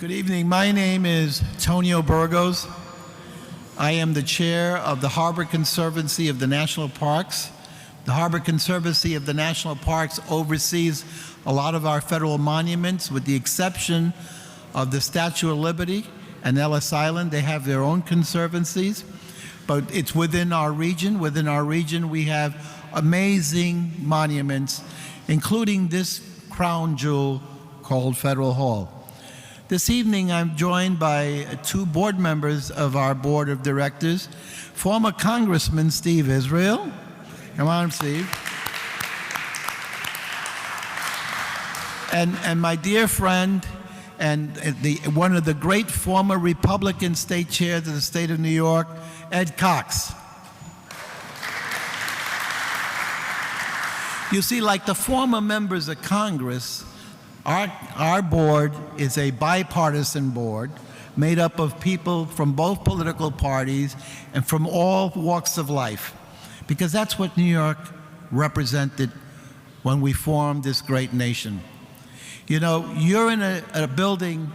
Good evening. My name is Tonio Burgos. I am the chair of the Harbor Conservancy of the National Parks. The Harbor Conservancy of the National Parks oversees a lot of our federal monuments, with the exception of the Statue of Liberty and Ellis Island. They have their own conservancies, but it's within our region. Within our region, we have amazing monuments, including this crown jewel called Federal Hall. This evening, I'm joined by two board members of our board of directors, former Congressman Steve Israel. Come on, Steve. And my dear friend, and one of the great former Republican state chairs of the state of New York, Ed Cox. You see, like the former members of Congress, our board is a bipartisan board made up of people from both political parties and from all walks of life, because that's what New York represented when we formed this great nation. You know, you're in a building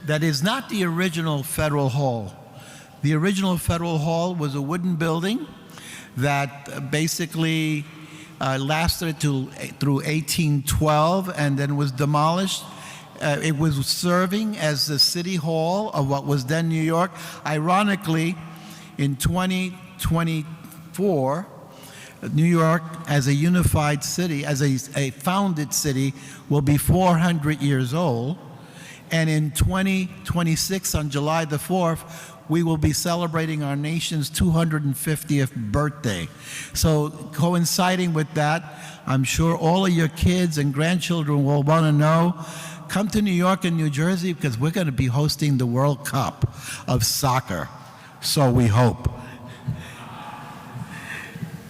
that is not the original Federal Hall. The original Federal Hall was a wooden building that basically lasted through 1812 and then was demolished. It was serving as the city hall of what was then New York. Ironically, in 2024, New York, as a unified city, as a founded city, will be 400 years old. And in 2026, on July the 4th, we will be celebrating our nation's 250th birthday. So coinciding with that, I'm sure all of your kids and grandchildren will want to know, come to New York and New Jersey, because we're going to be hosting the World Cup of soccer. So we hope.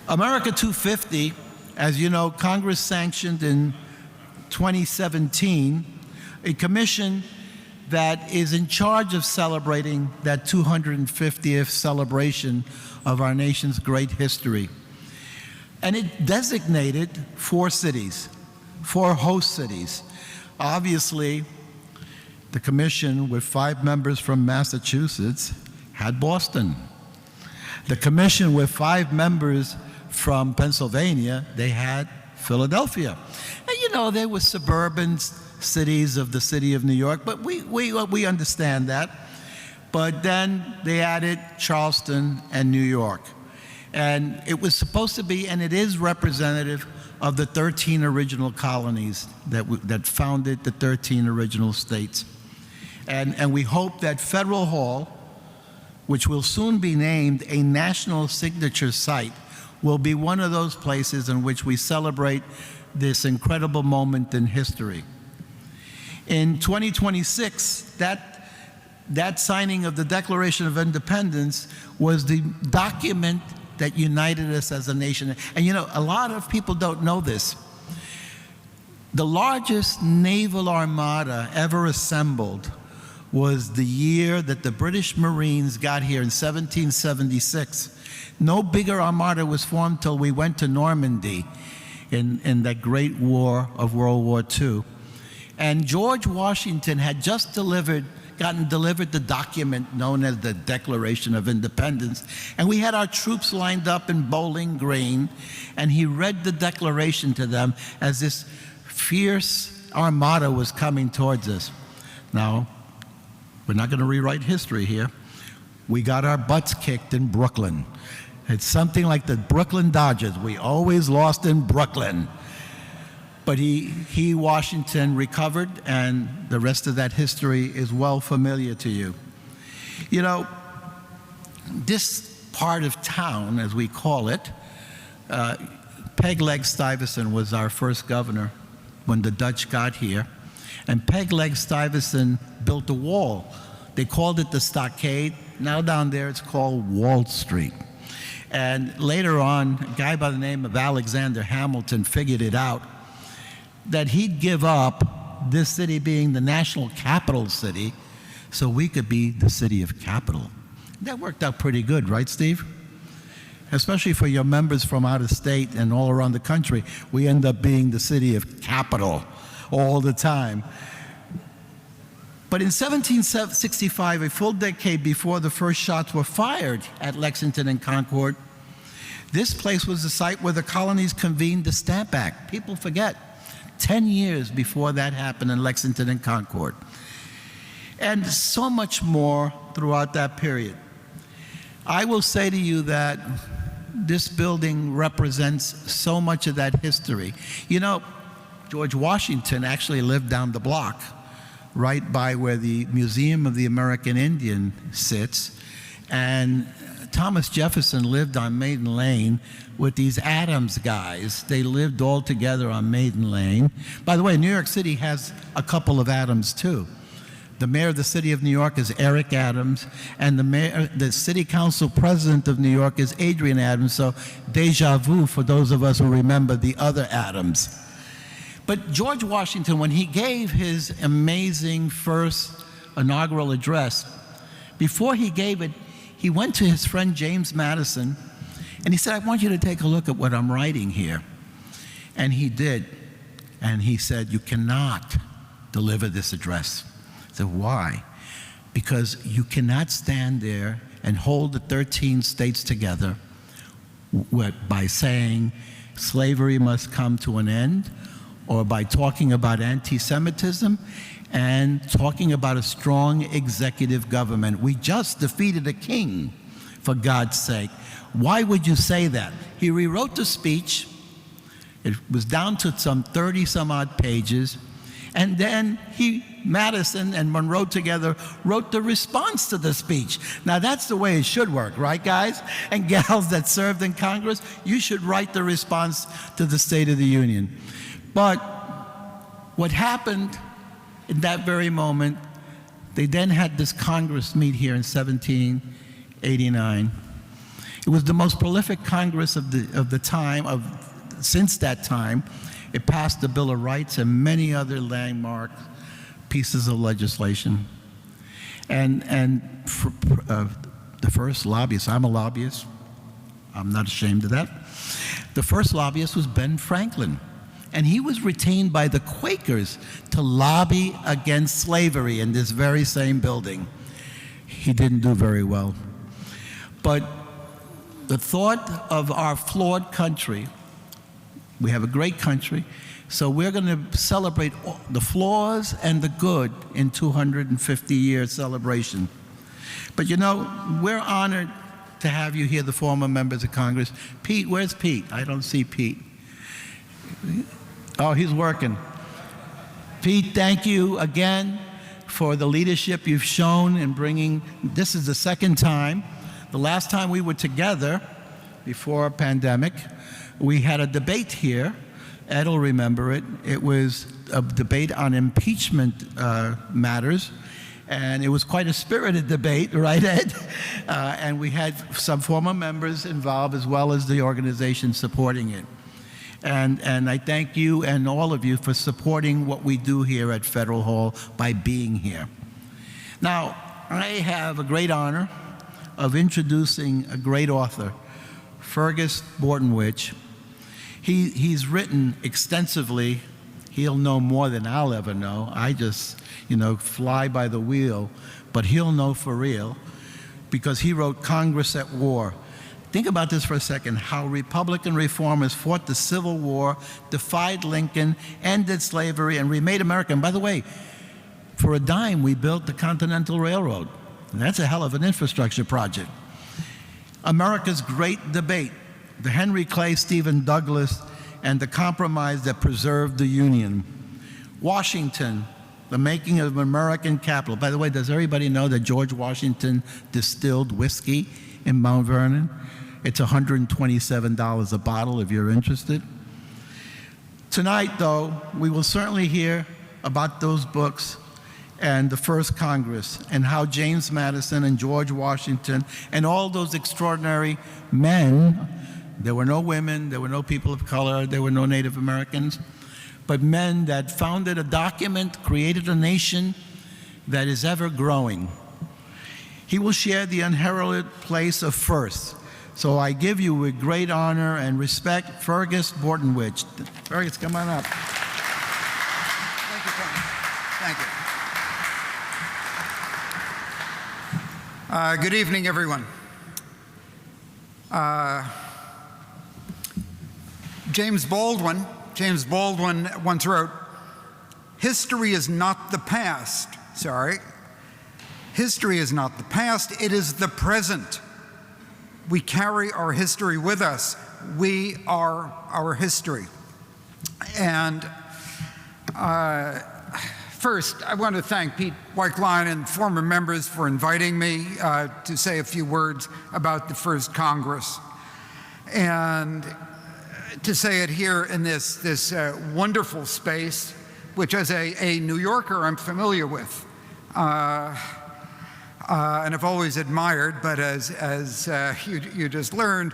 America 250, as you know, Congress sanctioned in 2017 a commission that is in charge of celebrating that 250th celebration of our nation's great history. And it designated 4 cities, 4 host cities. Obviously, the commission, with 5 members from Massachusetts, had Boston. The commission, with 5 members from Pennsylvania, they had Philadelphia. And you know, there were suburban cities of the city of New York, but we understand that. But then they added Charleston and New York. And it was supposed to be, and it is representative of the 13 original colonies that founded the 13 original states. And we hope that Federal Hall, which will soon be named a national signature site, will be one of those places in which we celebrate this incredible moment in history. In 2026, that signing of the Declaration of Independence was the document that united us as a nation. And you know, a lot of people don't know this. The largest naval armada ever assembled was the year that the British Marines got here in 1776. No bigger armada was formed till we went to Normandy in that great war of World War II. And George Washington had just gotten delivered the document known as the Declaration of Independence. And we had our troops lined up in Bowling Green, and he read the Declaration to them as this fierce armada was coming towards us. Now, we're not going to rewrite history here. We got our butts kicked in Brooklyn. It's something like the Brooklyn Dodgers. We always lost in Brooklyn. But Washington, recovered, and the rest of that history is well familiar to you. You know, this part of town, as we call it, Peg Leg Stuyvesant was our first governor when the Dutch got here. And Peg Leg Stuyvesant built a wall. They called it the Stockade. Now down there it's called Wall Street. And later on, a guy by the name of Alexander Hamilton figured it out, that he'd give up this city being the national capital city so we could be the city of capital. That worked out pretty good, right, Steve? Especially for your members from out of state and all around the country. We end up being the city of capital all the time. But in 1765, a full decade before the first shots were fired at Lexington and Concord, this place was the site where the colonies convened the Stamp Act. People forget, 10 years before that happened in Lexington and Concord. And so much more throughout that period. I will say to you that this building represents so much of that history. You know, George Washington actually lived down the block, right by where the Museum of the American Indian sits, and Thomas Jefferson lived on Maiden Lane with these Adams guys. They lived all together on Maiden Lane. By the way, New York City has a couple of Adams too. The mayor of the city of New York is Eric Adams, and the city council president of New York is Adrian Adams, so deja vu for those of us who remember the other Adams. But George Washington, when he gave his amazing first inaugural address, before he gave it, he went to his friend James Madison, and he said, I want you to take a look at what I'm writing here. And he did. And he said, you cannot deliver this address. I said, why? Because you cannot stand there and hold the 13 states together by saying slavery must come to an end, or by talking about anti-Semitism and talking about a strong executive government. We just defeated a king, for God's sake. Why would you say that? He rewrote the speech. It was down to some 30 some odd pages. And then Madison and Monroe together wrote the response to the speech. Now that's the way it should work, right, guys and gals that served in Congress? You should write the response to the State of the Union. But what happened in that very moment, they then had this Congress meet here in 1789. It was the most prolific Congress of the time, since that time. It passed the Bill of Rights and many other landmark pieces of legislation. And the first lobbyist, I'm a lobbyist, I'm not ashamed of that. The first lobbyist was Ben Franklin. And he was retained by the Quakers to lobby against slavery in this very same building. He didn't do very well. But the thought of our flawed country, we have a great country, so we're going to celebrate the flaws and the good in 250-year celebration. But you know, we're honored to have you here, the former members of Congress. Pete, where's Pete? I don't see Pete. Oh, he's working. Pete, thank you again for the leadership you've shown in bringing, this is the second time. The last time we were together, before a pandemic, we had a debate here. Ed will remember it. It was a debate on impeachment matters, and it was quite a spirited debate, right, Ed? And we had some former members involved as well as the organization supporting it. And I thank you and all of you for supporting what we do here at Federal Hall by being here. Now, I have a great honor of introducing a great author, Fergus Bortenwich. He's written extensively. He'll know more than I'll ever know. I just, fly by the wheel, but he'll know for real because he wrote Congress at War. Think about this for a second, how Republican reformers fought the Civil War, defied Lincoln, ended slavery, and remade America. And by the way, for a dime, we built the Continental Railroad. And that's a hell of an infrastructure project. America's great debate, the Henry Clay, Stephen Douglas, and the compromise that preserved the Union. Washington, the making of American capital. By the way, does everybody know that George Washington distilled whiskey in Mount Vernon? It's $127 a bottle if you're interested. Tonight, though, we will certainly hear about those books and the first Congress and how James Madison and George Washington and all those extraordinary men, there were no women, there were no people of color, there were no Native Americans, but men that founded a document, created a nation that is ever growing. He will share the unheralded place of first. So I give you with great honor and respect, Fergus Bortenwich. Fergus, come on up. Thank you, Tom. Thank you. Good evening, everyone. James Baldwin once wrote, "History is not the past." History is not the past, it is the present. We carry our history with us. We are our history. And first, I want to thank Pete Weichlein and former members for inviting me to say a few words about the first Congress. And to say it here in this wonderful space, which as a New Yorker I'm familiar with. And I've always admired, but as you just learned,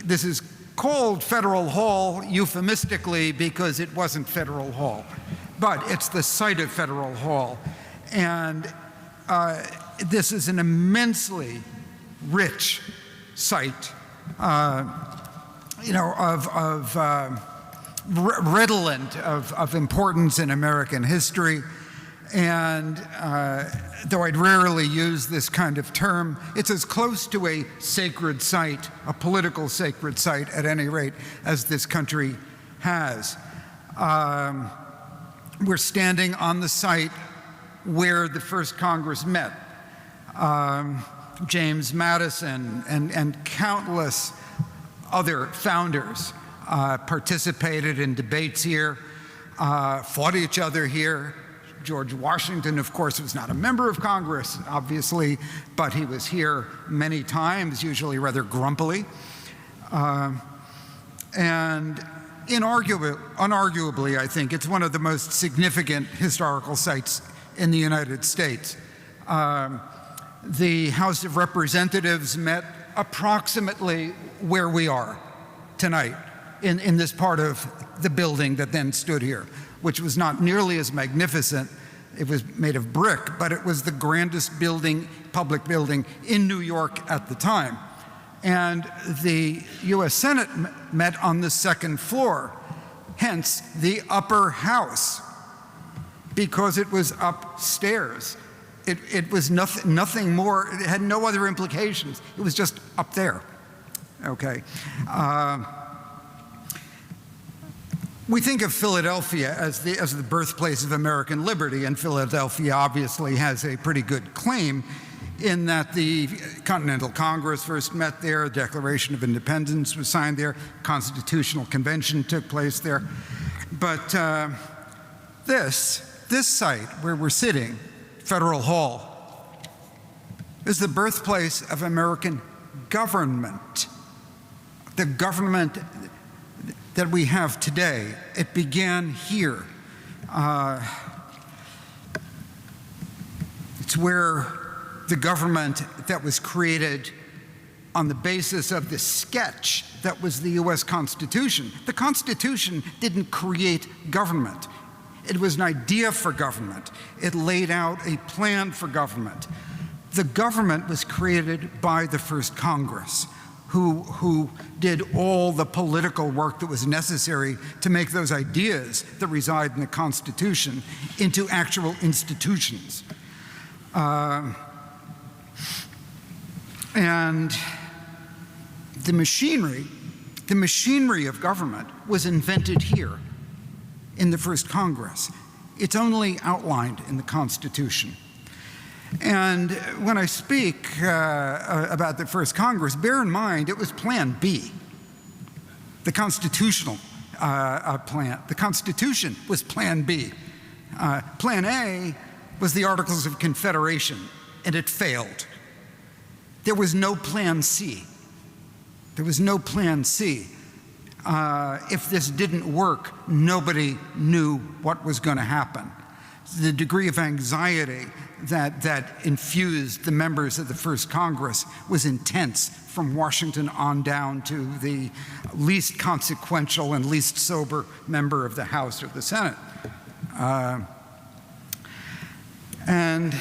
this is called Federal Hall euphemistically because it wasn't Federal Hall, but it's the site of Federal Hall. And this is an immensely rich site, redolent of importance in American history. And though I'd rarely use this kind of term, it's as close to a sacred site, a political sacred site at any rate, as this country has. We're standing on the site where the first Congress met. James Madison and countless other founders participated in debates here, fought each other here. George Washington, of course, was not a member of Congress, obviously, but he was here many times, usually rather grumpily. And unarguably, I think, it's one of the most significant historical sites in the United States. The House of Representatives met approximately where we are tonight, in this part of the building that then stood here, which was not nearly as magnificent. It was made of brick, but it was the grandest public building in New York at the time. And the US Senate met on the second floor, hence the upper house, because it was upstairs. It was nothing more, it had no other implications. It was just up there, okay? We think of Philadelphia as the birthplace of American liberty, and Philadelphia obviously has a pretty good claim in that the Continental Congress first met there, the Declaration of Independence was signed there, Constitutional Convention took place there. But this site where we're sitting, Federal Hall, is the birthplace of American government. The government that we have today. It began here. It's where the government that was created on the basis of the sketch that was the US Constitution. The Constitution didn't create government. It was an idea for government. It laid out a plan for government. The government was created by the first Congress, who did all the political work that was necessary to make those ideas that reside in the Constitution into actual institutions. And the machinery of government was invented here in the first Congress. It's only outlined in the Constitution. And when I speak about the first Congress, bear in mind it was Plan B, the constitutional plan. The Constitution was Plan B. Plan A was the Articles of Confederation, and it failed. There was no Plan C. There was no Plan C. If this didn't work, nobody knew what was going to happen. The degree of anxiety that infused the members of the first Congress was intense from Washington on down to the least consequential and least sober member of the House or the Senate. And,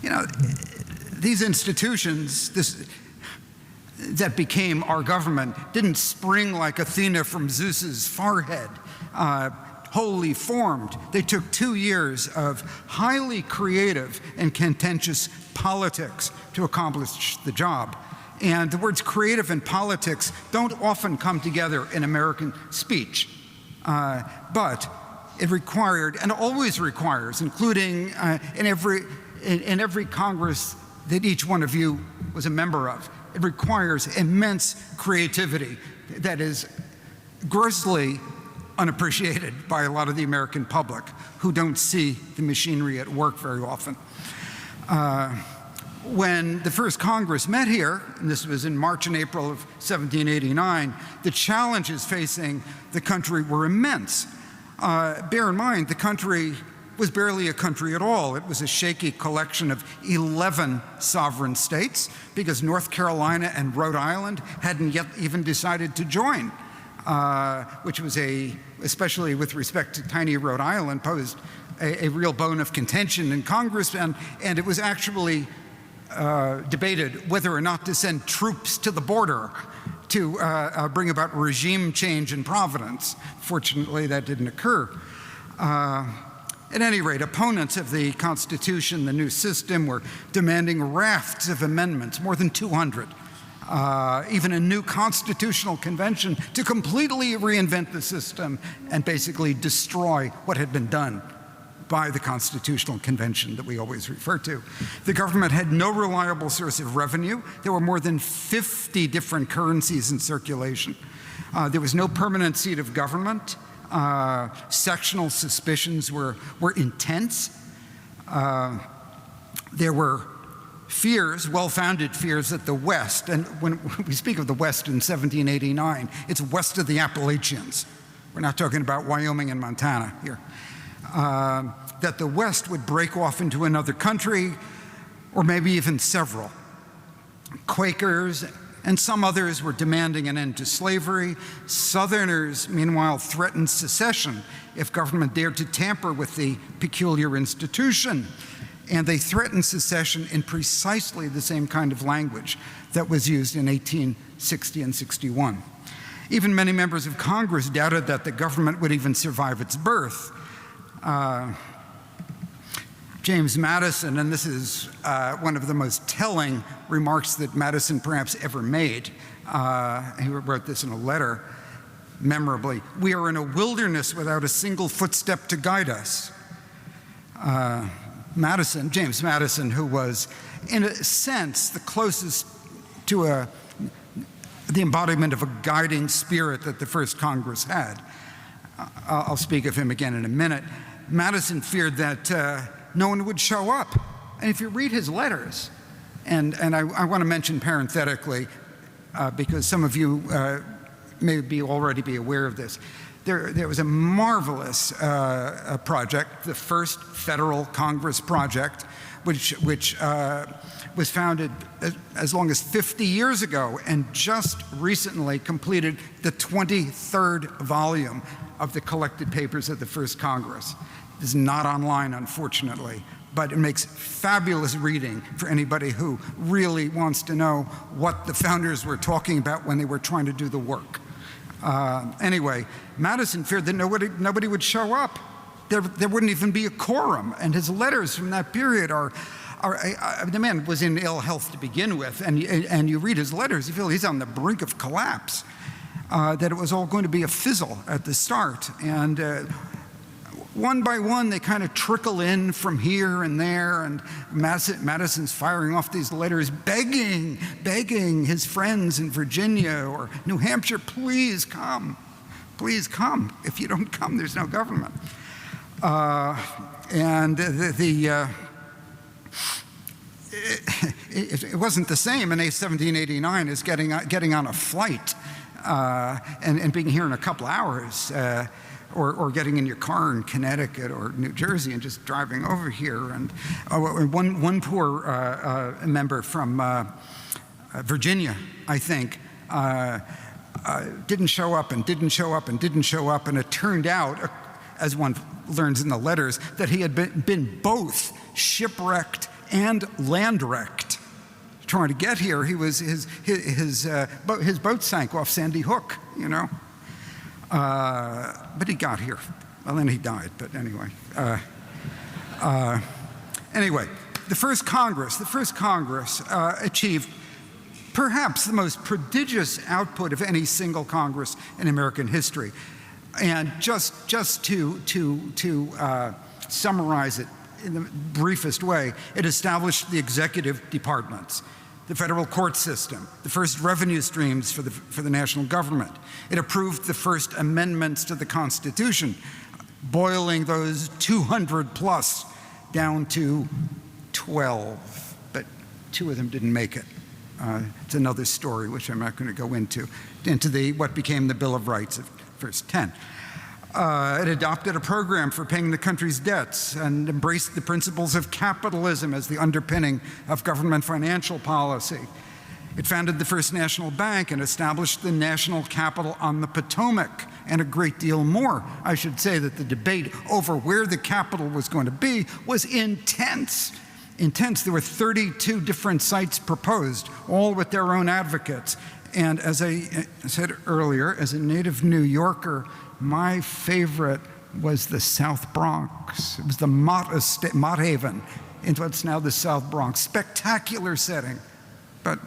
you know, these institutions that became our government didn't spring like Athena from Zeus's forehead. wholly formed. They took 2 years of highly creative and contentious politics to accomplish the job. And the words creative and politics don't often come together in American speech, but it required, and always requires, including in every Congress that each one of you was a member of, it requires immense creativity that is grossly unappreciated by a lot of the American public who don't see the machinery at work very often. When the first Congress met here, and this was in March and April of 1789, the challenges facing the country were immense. Bear in mind, the country was barely a country at all. It was a shaky collection of 11 sovereign states because North Carolina and Rhode Island hadn't yet even decided to join, which was especially with respect to tiny Rhode Island, posed a real bone of contention in Congress, and it was actually debated whether or not to send troops to the border to bring about regime change in Providence. Fortunately, that didn't occur. At any rate, opponents of the Constitution, the new system, were demanding rafts of amendments, more than 200, even a new constitutional convention to completely reinvent the system and basically destroy what had been done by the Constitutional Convention that we always refer to. The government had no reliable source of revenue. There were more than 50 different currencies in circulation. There was no permanent seat of government. Sectional suspicions were intense. There were fears, well-founded fears, that the West, and when we speak of the West in 1789, it's west of the Appalachians. We're not talking about Wyoming and Montana here. That the West would break off into another country, or maybe even several. Quakers and some others were demanding an end to slavery. Southerners, meanwhile, threatened secession if government dared to tamper with the peculiar institution. And they threatened secession in precisely the same kind of language that was used in 1860 and 61. Even many members of Congress doubted that the government would even survive its birth. James Madison, and this is one of the most telling remarks that Madison perhaps ever made. He wrote this in a letter, memorably: "We are in a wilderness without a single footstep to guide us." James Madison, who was, in a sense, the closest to the embodiment of a guiding spirit that the first Congress had. I'll speak of him again in a minute. Madison feared that no one would show up. And if you read his letters, and I want to mention parenthetically, because some of you may already be aware of this, there was a marvelous project, the first federal Congress project, which was founded as long as 50 years ago and just recently completed the 23rd volume of the collected papers of the first Congress. It is not online, unfortunately, but it makes fabulous reading for anybody who really wants to know what the founders were talking about when they were trying to do the work. Anyway, Madison feared that nobody would show up. There wouldn't even be a quorum, and his letters from that period the man was in ill health to begin with, and you read his letters, you feel he's on the brink of collapse, that it was all going to be a fizzle at the start. And one by one, they kind of trickle in from here and there, and Madison's firing off these letters, begging his friends in Virginia or New Hampshire, please come. If you don't come, there's no government. It wasn't the same in 1789 as getting on a flight and being here in a couple hours, or getting in your car in Connecticut or New Jersey and just driving over here. And one poor member from Virginia, I think, didn't show up, and it turned out, as one learns in the letters, that he had been both shipwrecked and land-wrecked. Trying to get here, his boat sank off Sandy Hook, you know. But he got here. Well, then he died, but anyway. Anyway, the first Congress achieved perhaps the most prodigious output of any single Congress in American history. And just to summarize it in the briefest way, it established the executive departments, the federal court system, the first revenue streams for the national government. It approved the first amendments to the Constitution, boiling those 200 plus down to 12, but 2 of them didn't make it. It's another story, which I'm not going to go into what became the Bill of Rights of first 10. It adopted a program for paying the country's debts and embraced the principles of capitalism as the underpinning of government financial policy. It founded the first national bank and established the national capital on the Potomac, and a great deal more. I should say that the debate over where the capital was going to be was intense. There were 32 different sites proposed, all with their own advocates. And as I said earlier, as a native New Yorker, my favorite was the South Bronx. It was the Mott Haven in what's now the South Bronx. Spectacular setting, but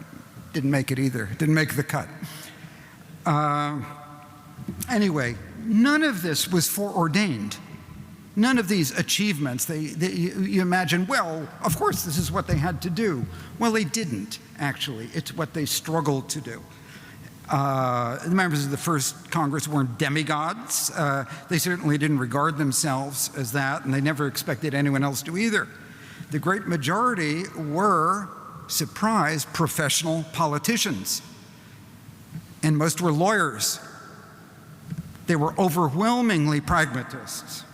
didn't make it either. Didn't make the cut. Anyway, none of this was foreordained. None of these achievements, you imagine, well, of course this is what they had to do. Well, they didn't, actually. It's what they struggled to do. The members of the first Congress weren't demigods. They certainly didn't regard themselves as that, and they never expected anyone else to either. The great majority were, surprise, professional politicians, and most were lawyers. They were overwhelmingly pragmatists.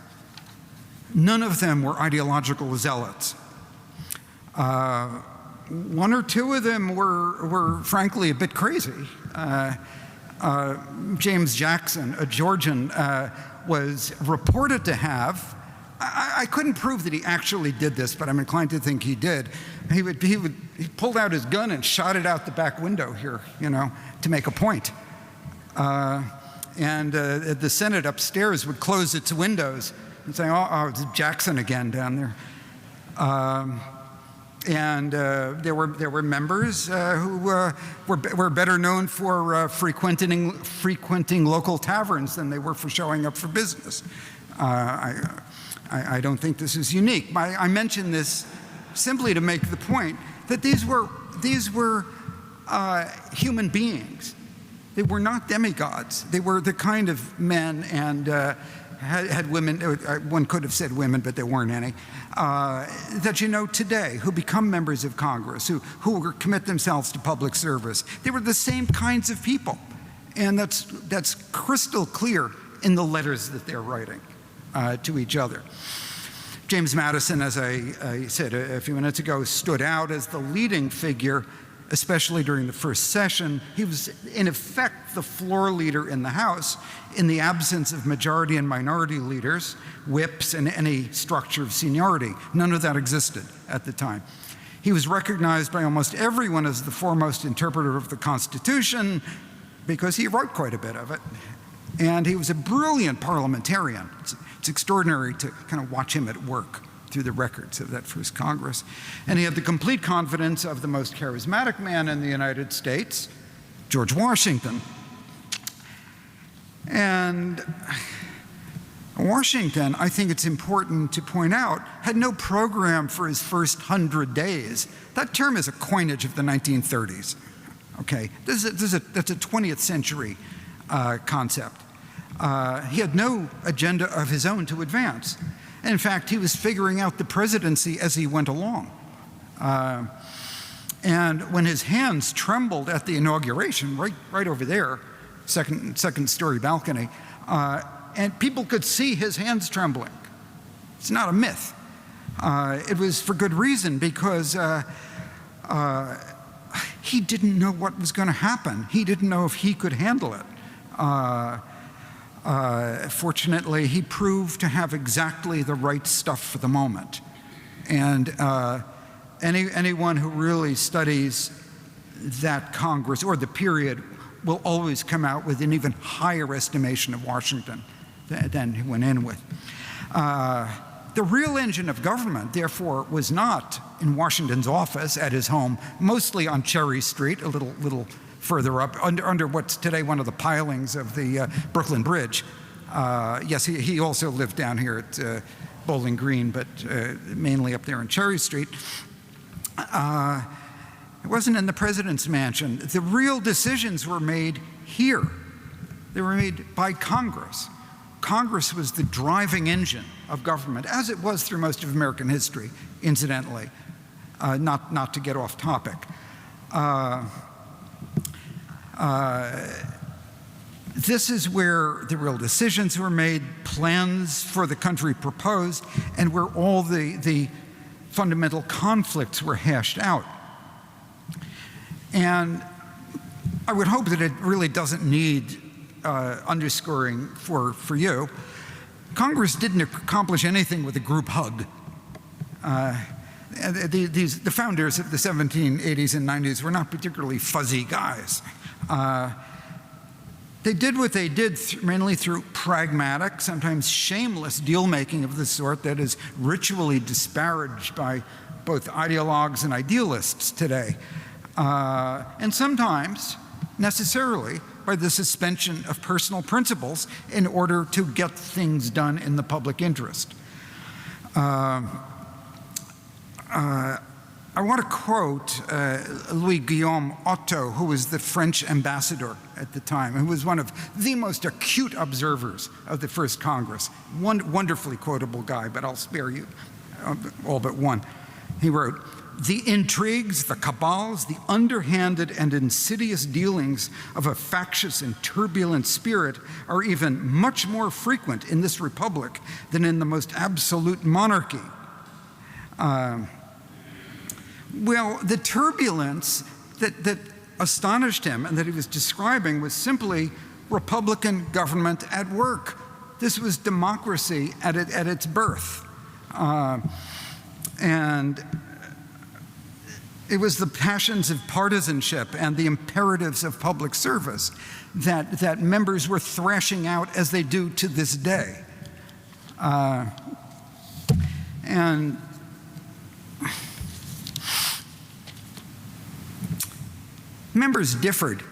None of them were ideological zealots. One or two of them were frankly a bit crazy. James Jackson, a Georgian, was reported to have, I couldn't prove that he actually did this, but I'm inclined to think he did. He pulled out his gun and shot it out the back window here, to make a point. And the Senate upstairs would close its windows and say, oh, it's Jackson again down there. And there were members who were better known for frequenting local taverns than they were for showing up for business. I don't think this is unique. I mention this simply to make the point that these were human beings. They were not demigods. They were the kind of men and had women, one could have said women, but there weren't any, that you know today, who become members of Congress, who commit themselves to public service. They were the same kinds of people. And that's crystal clear in the letters that they're writing to each other. James Madison, as I said a few minutes ago, stood out as the leading figure, especially during the first session. He was, in effect, the floor leader in the House in the absence of majority and minority leaders, whips, and any structure of seniority. None of that existed at the time. He was recognized by almost everyone as the foremost interpreter of the Constitution because he wrote quite a bit of it. And he was a brilliant parliamentarian. It's extraordinary to kind of watch him at work through the records of that first Congress. And he had the complete confidence of the most charismatic man in the United States, George Washington. And Washington, I think it's important to point out, had no program for his first 100 days. That term is a coinage of the 1930s. Okay, that's a 20th century concept. He had no agenda of his own to advance. In fact, he was figuring out the presidency as he went along. And when his hands trembled at the inauguration, right over there, second story balcony, and people could see his hands trembling. It's not a myth. It was for good reason, because he didn't know what was going to happen. He didn't know if he could handle it. Fortunately, he proved to have exactly the right stuff for the moment. And anyone who really studies that Congress or the period will always come out with an even higher estimation of Washington than he went in with. The real engine of government, therefore, was not in Washington's office at his home, mostly on Cherry Street, a little further up, under what's today one of the pilings of the Brooklyn Bridge. Yes, he also lived down here at Bowling Green, but mainly up there on Cherry Street. It wasn't in the president's mansion. The real decisions were made here. They were made by Congress. Congress was the driving engine of government, as it was through most of American history, incidentally, not to get off topic. This is where the real decisions were made, plans for the country proposed, and where all the fundamental conflicts were hashed out. And I would hope that it really doesn't need underscoring for you. Congress didn't accomplish anything with a group hug. The founders of the 1780s and 90s were not particularly fuzzy guys. They did what they did mainly through pragmatic, sometimes shameless deal-making of the sort that is ritually disparaged by both ideologues and idealists today, and sometimes, necessarily, by the suspension of personal principles in order to get things done in the public interest. I want to quote Louis-Guillaume Otto, who was the French ambassador at the time, who was one of the most acute observers of the first Congress. Wonderfully quotable guy, but I'll spare you all but one. He wrote, "The intrigues, the cabals, the underhanded and insidious dealings of a factious and turbulent spirit are even much more frequent in this republic than in the most absolute monarchy." Well, the turbulence that astonished him and that he was describing was simply Republican government at work. This was democracy at its birth. And it was the passions of partisanship and the imperatives of public service that members were thrashing out as they do to this day. And members differed.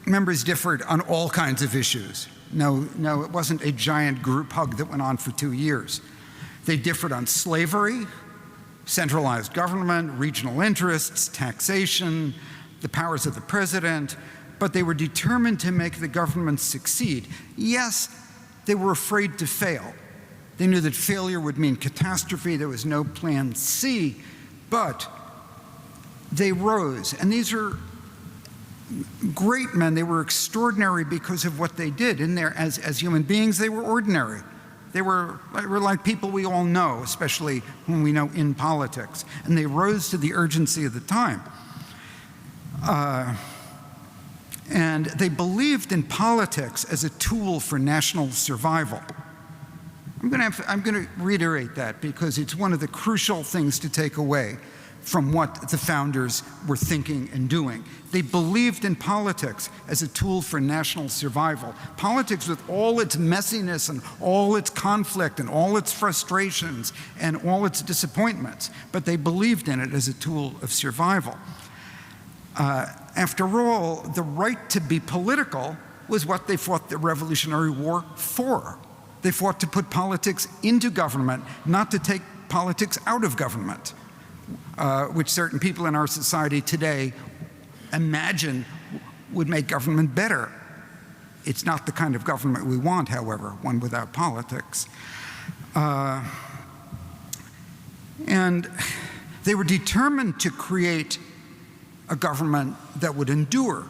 Members differed on all kinds of issues. No, it wasn't a giant group hug that went on for 2 years. They differed on slavery, centralized government, regional interests, taxation, the powers of the president, but they were determined to make the government succeed. Yes, they were afraid to fail. They knew that failure would mean catastrophe. There was no plan C, but they rose. And these are great men. They were extraordinary because of what they did. In there, as human beings, they were ordinary. They were like people we all know, especially whom we know in politics. And they rose to the urgency of the time. And they believed in politics as a tool for national survival. I'm going to reiterate that because it's one of the crucial things to take away from what the founders were thinking and doing. They believed in politics as a tool for national survival. Politics, with all its messiness and all its conflict and all its frustrations and all its disappointments, but they believed in it as a tool of survival. After all, the right to be political was what they fought the Revolutionary War for. They fought to put politics into government, not to take politics out of government, which certain people in our society today imagine would make government better. It's not the kind of government we want, however, one without politics. And they were determined to create a government that would endure.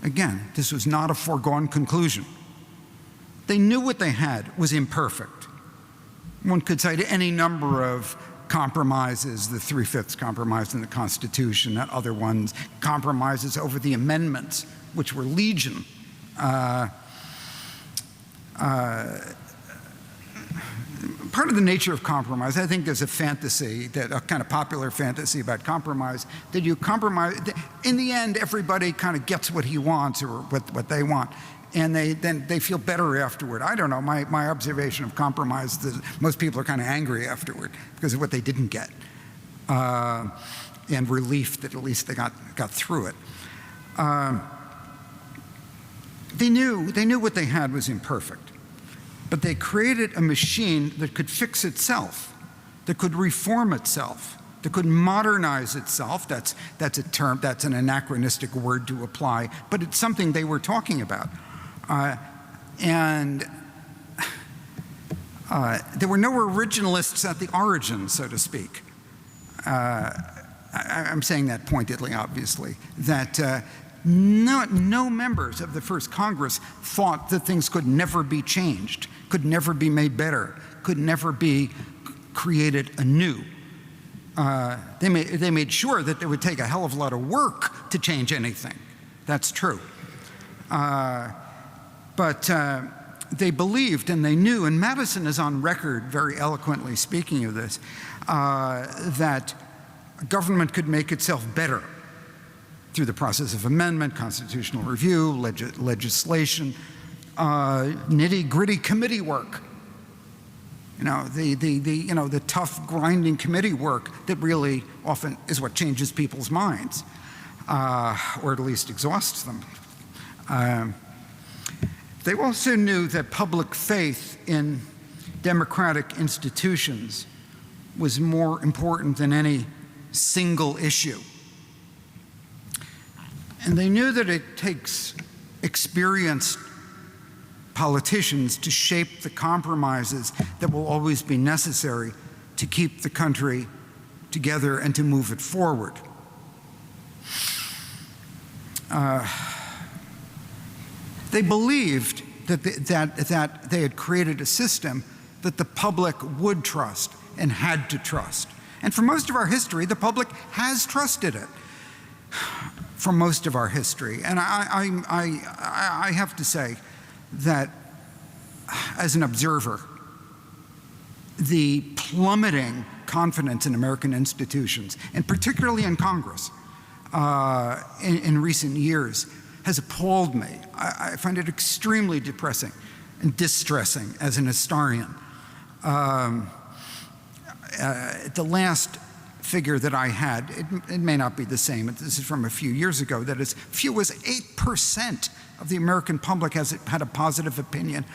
Again, this was not a foregone conclusion. They knew what they had was imperfect. One could cite any number of compromises, the 3/5 compromise in the Constitution, and other ones, compromises over the amendments, which were legion. Part of the nature of compromise, I think there's a fantasy, a kind of popular fantasy about compromise, that you compromise, in the end everybody kind of gets what he wants or what they want. and then they feel better afterward. I don't know, my observation of compromise is that most people are kind of angry afterward because of what they didn't get, and relief that at least they got through it. They knew what they had was imperfect, but they created a machine that could fix itself, that could reform itself, that could modernize itself. That's a term, that's an anachronistic word to apply, but it's something they were talking about. And there were no originalists at the origin, so to speak. I'm saying that pointedly, obviously, that no members of the first Congress thought that things could never be changed, could never be made better, could never be created anew. They made sure that it would take a hell of a lot of work to change anything. That's true. But they believed and they knew, and Madison is on record very eloquently speaking of this, that government could make itself better through the process of amendment, constitutional review, legislation, nitty-gritty committee work. The tough, grinding committee work that really often is what changes people's minds, or at least exhausts them. They also knew that public faith in democratic institutions was more important than any single issue. And they knew that it takes experienced politicians to shape the compromises that will always be necessary to keep the country together and to move it forward. They believed that they had created a system that the public would trust and had to trust. And for most of our history, the public has trusted it. For most of our history. And I have to say that as an observer, the plummeting confidence in American institutions, and particularly in Congress, in recent years, has appalled me. I find it extremely depressing and distressing as an historian. The last figure that I had, it may not be the same, this is from a few years ago, that as few as 8% of the American public had a positive opinion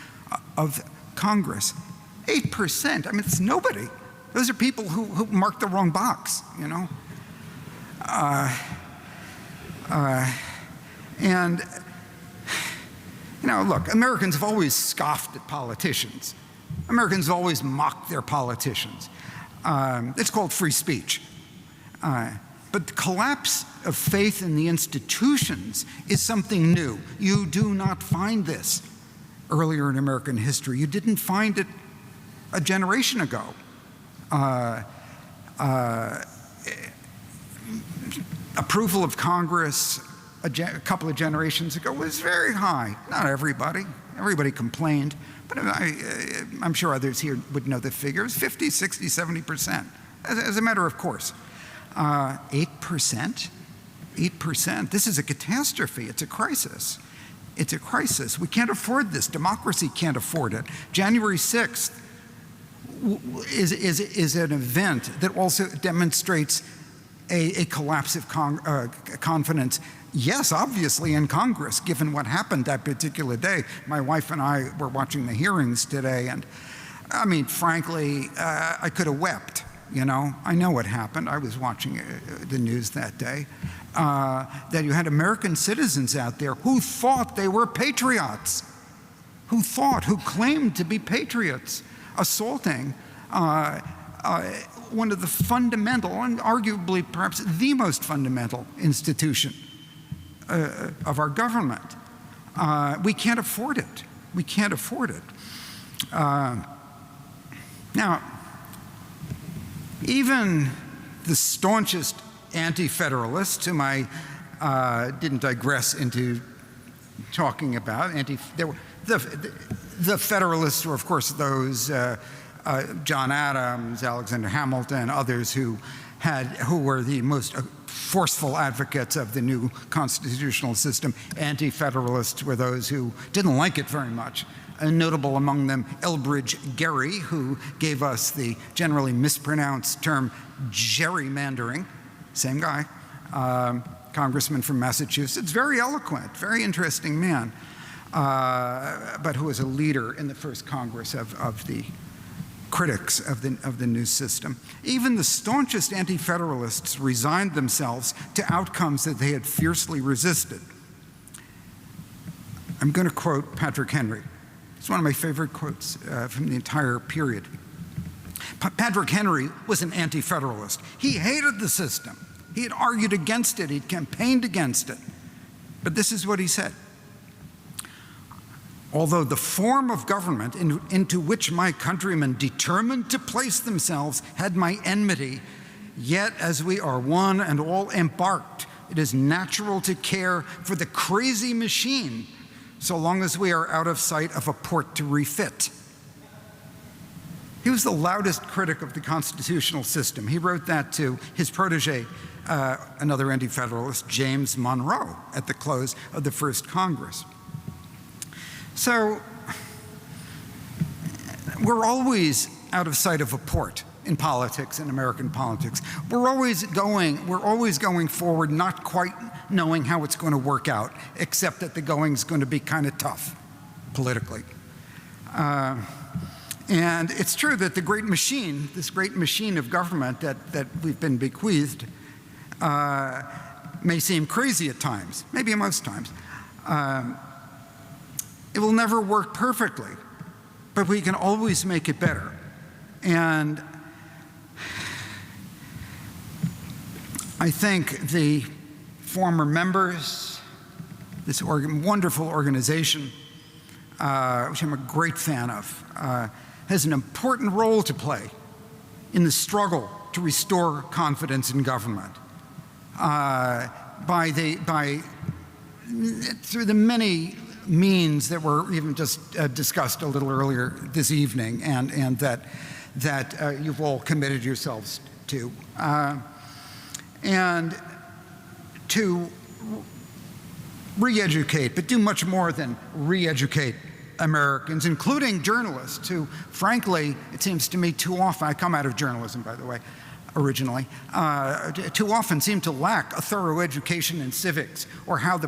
of Congress. 8%, I mean, it's nobody. Those are people who marked the wrong box, you know? And, you know, look, Americans have always scoffed at politicians. Americans have always mocked their politicians. It's called free speech. But the collapse of faith in the institutions is something new. You do not find this earlier in American history. You didn't find it a generation ago. Approval of Congress a couple of generations ago was very high. Not everybody. Everybody complained. But I'm sure others here would know the figures, 50, 60, 70%, as a matter of course. 8%? 8%? This is a catastrophe. It's a crisis. It's a crisis. We can't afford this. Democracy can't afford it. January 6th is an event that also demonstrates a collapse of confidence. Yes, obviously in Congress, given what happened that particular day. My wife and I were watching the hearings today, and I mean, frankly, I could have wept, you know. I know what happened. I was watching the news that day, that you had American citizens out there who thought they were patriots, who claimed to be patriots, assaulting one of the fundamental, and arguably perhaps the most fundamental institution of our government. We can't afford it. We can't afford it. Now, even the staunchest anti-federalists, whom I didn't digress into talking about, the Federalists were, of course, those John Adams, Alexander Hamilton, others who who were the most forceful advocates of the new constitutional system. Anti-federalists were those who didn't like it very much. Notable among them, Elbridge Gerry, who gave us the generally mispronounced term gerrymandering, same guy, congressman from Massachusetts, very eloquent, very interesting man, but who was a leader in the first Congress of the critics of the new system. Even the staunchest anti-federalists resigned themselves to outcomes that they had fiercely resisted. I'm going to quote Patrick Henry. It's one of my favorite quotes from the entire period. Patrick Henry was an anti-federalist. He hated the system. He had argued against it. He'd campaigned against it. But this is what he said. Although the form of government into which my countrymen determined to place themselves had my enmity, yet as we are one and all embarked, it is natural to care for the crazy machine so long as we are out of sight of a port to refit. He was the loudest critic of the constitutional system. He wrote that to his protege, another anti-federalist, James Monroe, at the close of the first Congress. So we're always out of sight of a port in politics, in American politics. We're always going forward, not quite knowing how it's going to work out, except that the going's going to be kind of tough politically. And it's true that the great machine, this great machine of government that we've been bequeathed, may seem crazy at times, maybe most times. It will never work perfectly, but we can always make it better. And I think the former members, this wonderful organization, which I'm a great fan of, has an important role to play in the struggle to restore confidence in government through the many means that were even just discussed a little earlier this evening, and that you've all committed yourselves to, and to re-educate, but do much more than re-educate Americans, including journalists who, frankly, it seems to me too often, I come out of journalism, by the way, originally, too often seem to lack a thorough education in civics or what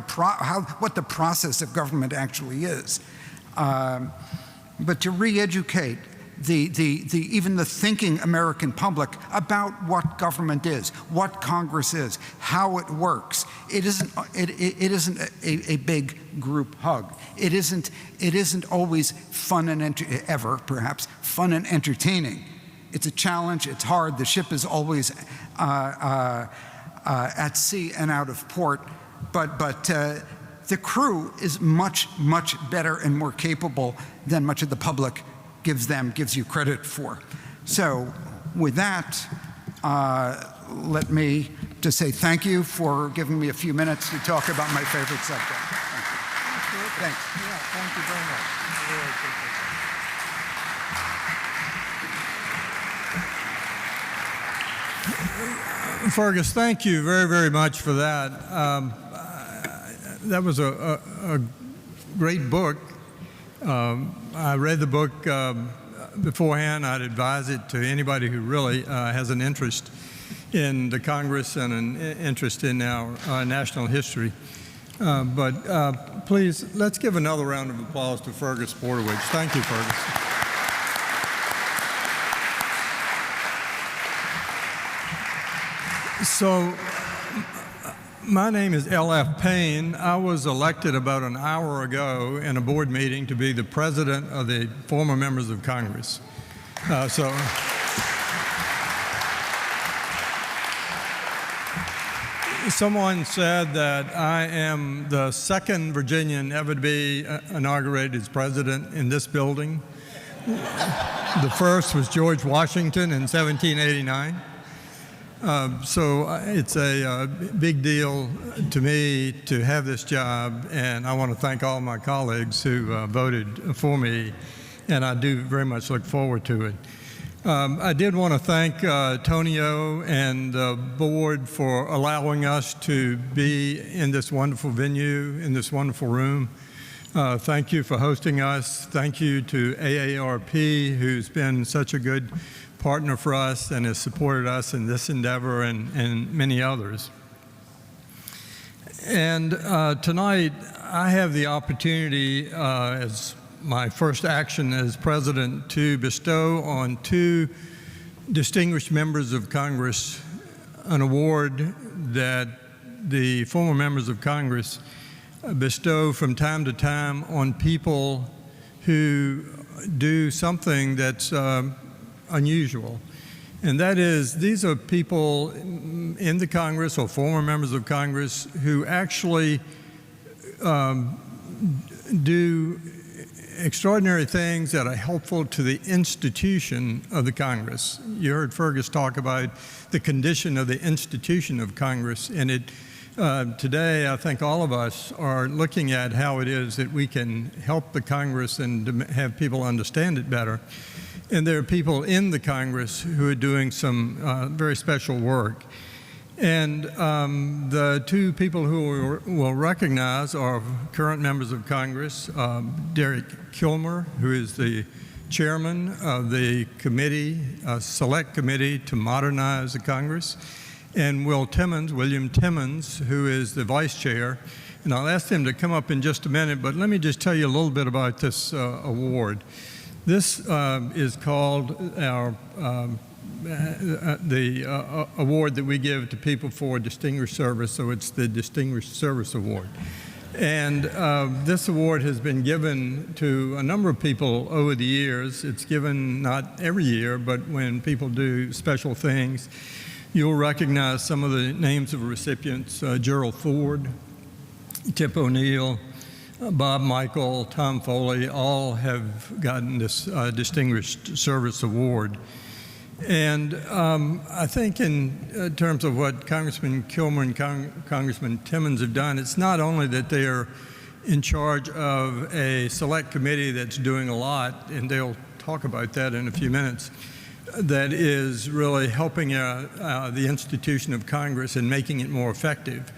the process of government actually is. But to re-educate even the thinking American public about what government is, what Congress is, how it works. It isn't a big group hug. It isn't always fun and ever perhaps fun and entertaining. It's a challenge. It's hard. The ship is always at sea and out of port. But the crew is much better and more capable than much of the public gives you credit for. So with that, let me just say thank you for giving me a few minutes to talk about my favorite subject. Thank you. Thanks. Yeah, thank you very much. I really appreciate it. Fergus, thank you very much for that. That was a great book. I read the book beforehand. I'd advise it to anybody who really has an interest in the Congress and an interest in our national history. But please, let's give another round of applause to Fergus Bortenwich. Thank you, Fergus. So, my name is L.F. Payne. I was elected about an hour ago in a board meeting to be the president of the former members of Congress. Someone said that I am the second Virginian ever to be inaugurated as president in this building. The first was George Washington in 1789. So it's a big deal to me to have this job, and I want to thank all my colleagues who voted for me, and I do very much look forward to it. I did want to thank Tonio and the board for allowing us to be in this wonderful venue, in this wonderful room. Thank you for hosting us. Thank you to AARP, who's been such a good partner for us and has supported us in this endeavor and many others. And tonight, I have the opportunity, as my first action as president, to bestow on two distinguished members of Congress an award that the former members of Congress bestow from time to time on people who do something that's unusual. And that is, these are people in the Congress or former members of Congress who actually do extraordinary things that are helpful to the institution of the Congress. You heard Fergus talk about the condition of the institution of Congress, and today I think all of us are looking at how it is that we can help the Congress and to have people understand it better. And there are people in the Congress who are doing some very special work. And the two people who we'll recognize are current members of Congress, Derrick Kilmer, who is the chairman of the committee, select committee to modernize the Congress, and William Timmons, who is the vice chair. And I'll ask them to come up in just a minute, but let me just tell you a little bit about this award. This is called our the award that we give to people for distinguished service, so it's the Distinguished Service Award. And this award has been given to a number of people over the years. It's given not every year, but when people do special things. You'll recognize some of the names of recipients: Gerald Ford, Tip O'Neill, Bob Michael, Tom Foley, all have gotten this Distinguished Service Award. And I think in terms of what Congressman Kilmer and Congressman Timmons have done, it's not only that they are in charge of a select committee that's doing a lot, and they'll talk about that in a few minutes, that is really helping the institution of Congress and making it more effective.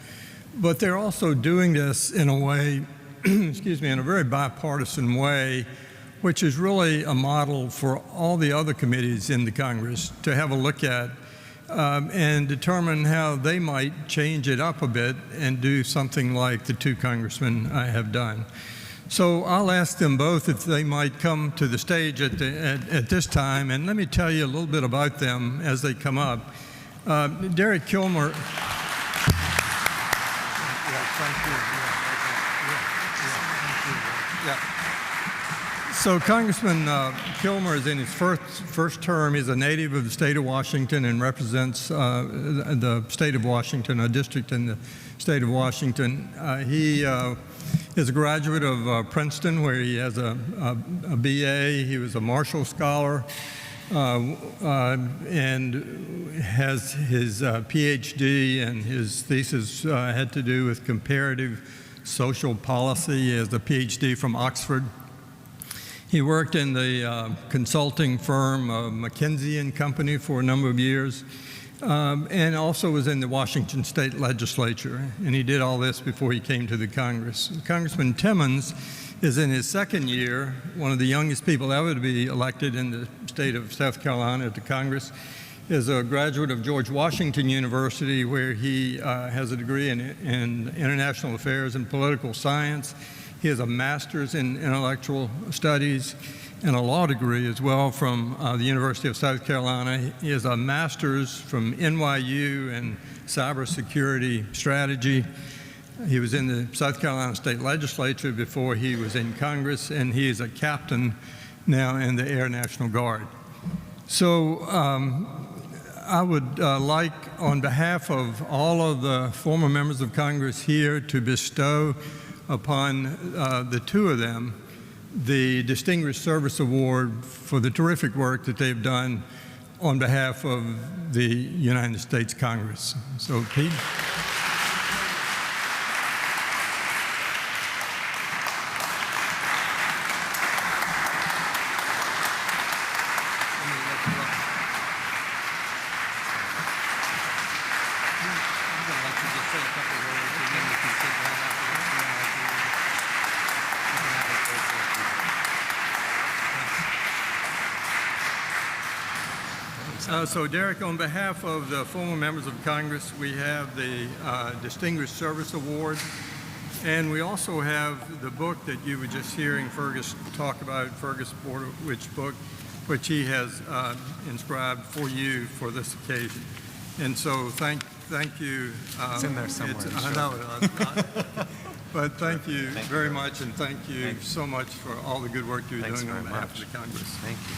But they're also doing this in a way, excuse me, in a very bipartisan way, which is really a model for all the other committees in the Congress to have a look at and determine how they might change it up a bit and do something like the two congressmen have done. So I'll ask them both if they might come to the stage at this time, and let me tell you a little bit about them as they come up. Derrick Kilmer. Thank you. Yeah. So Congressman Kilmer is in his first term. He's a native of the state of Washington and represents the state of Washington, a district in the state of Washington. He is a graduate of Princeton, where he has a BA. He was a Marshall Scholar and has his PhD, and his thesis had to do with comparative social policy. He has a PhD from Oxford. He worked in the consulting firm McKinsey & Company for a number of years, and also was in the Washington State Legislature. And he did all this before he came to the Congress. Congressman Timmons is in his second year, one of the youngest people ever to be elected in the state of South Carolina to Congress. He is a graduate of George Washington University, where he has a degree in international affairs and political science. He has a master's in intellectual studies and a law degree as well from the University of South Carolina. He has a master's from NYU in cybersecurity strategy. He was in the South Carolina State Legislature before he was in Congress, and he is a captain now in the Air National Guard. So I would like, on behalf of all of the former members of Congress here, to bestow upon the two of them the Distinguished Service Award for the terrific work that they've done on behalf of the United States Congress. So, Pete. So, Derrick, on behalf of the former members of Congress, we have the Distinguished Service Award, and we also have the book that you were just hearing Fergus talk about, Fergus Bortenwich book, which he has inscribed for you for this occasion. And so thank you. It's in there somewhere. I know it's not. But thank you very much, and thank you so much for all the good work you're doing on behalf of the Congress. Thank you.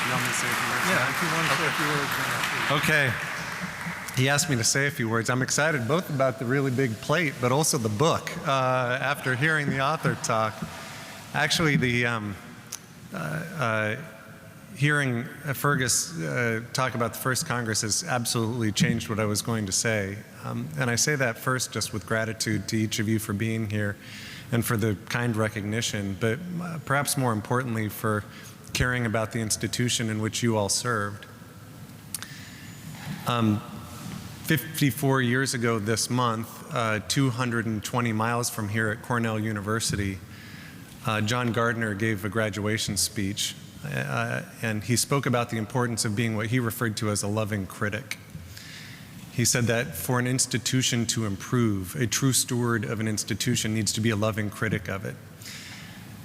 You want me to say a few words? Yeah, if you want to say a few words. Then Okay. He asked me to say a few words. I'm excited both about the really big plate, but also the book. After hearing the author talk, actually, hearing Fergus talk about the first Congress has absolutely changed what I was going to say. And I say that first just with gratitude to each of you for being here and for the kind recognition, but perhaps more importantly for caring about the institution in which you all served. 54 years ago this month, 220 miles from here at Cornell University, John Gardner gave a graduation speech, and he spoke about the importance of being what he referred to as a loving critic. He said that for an institution to improve, a true steward of an institution needs to be a loving critic of it.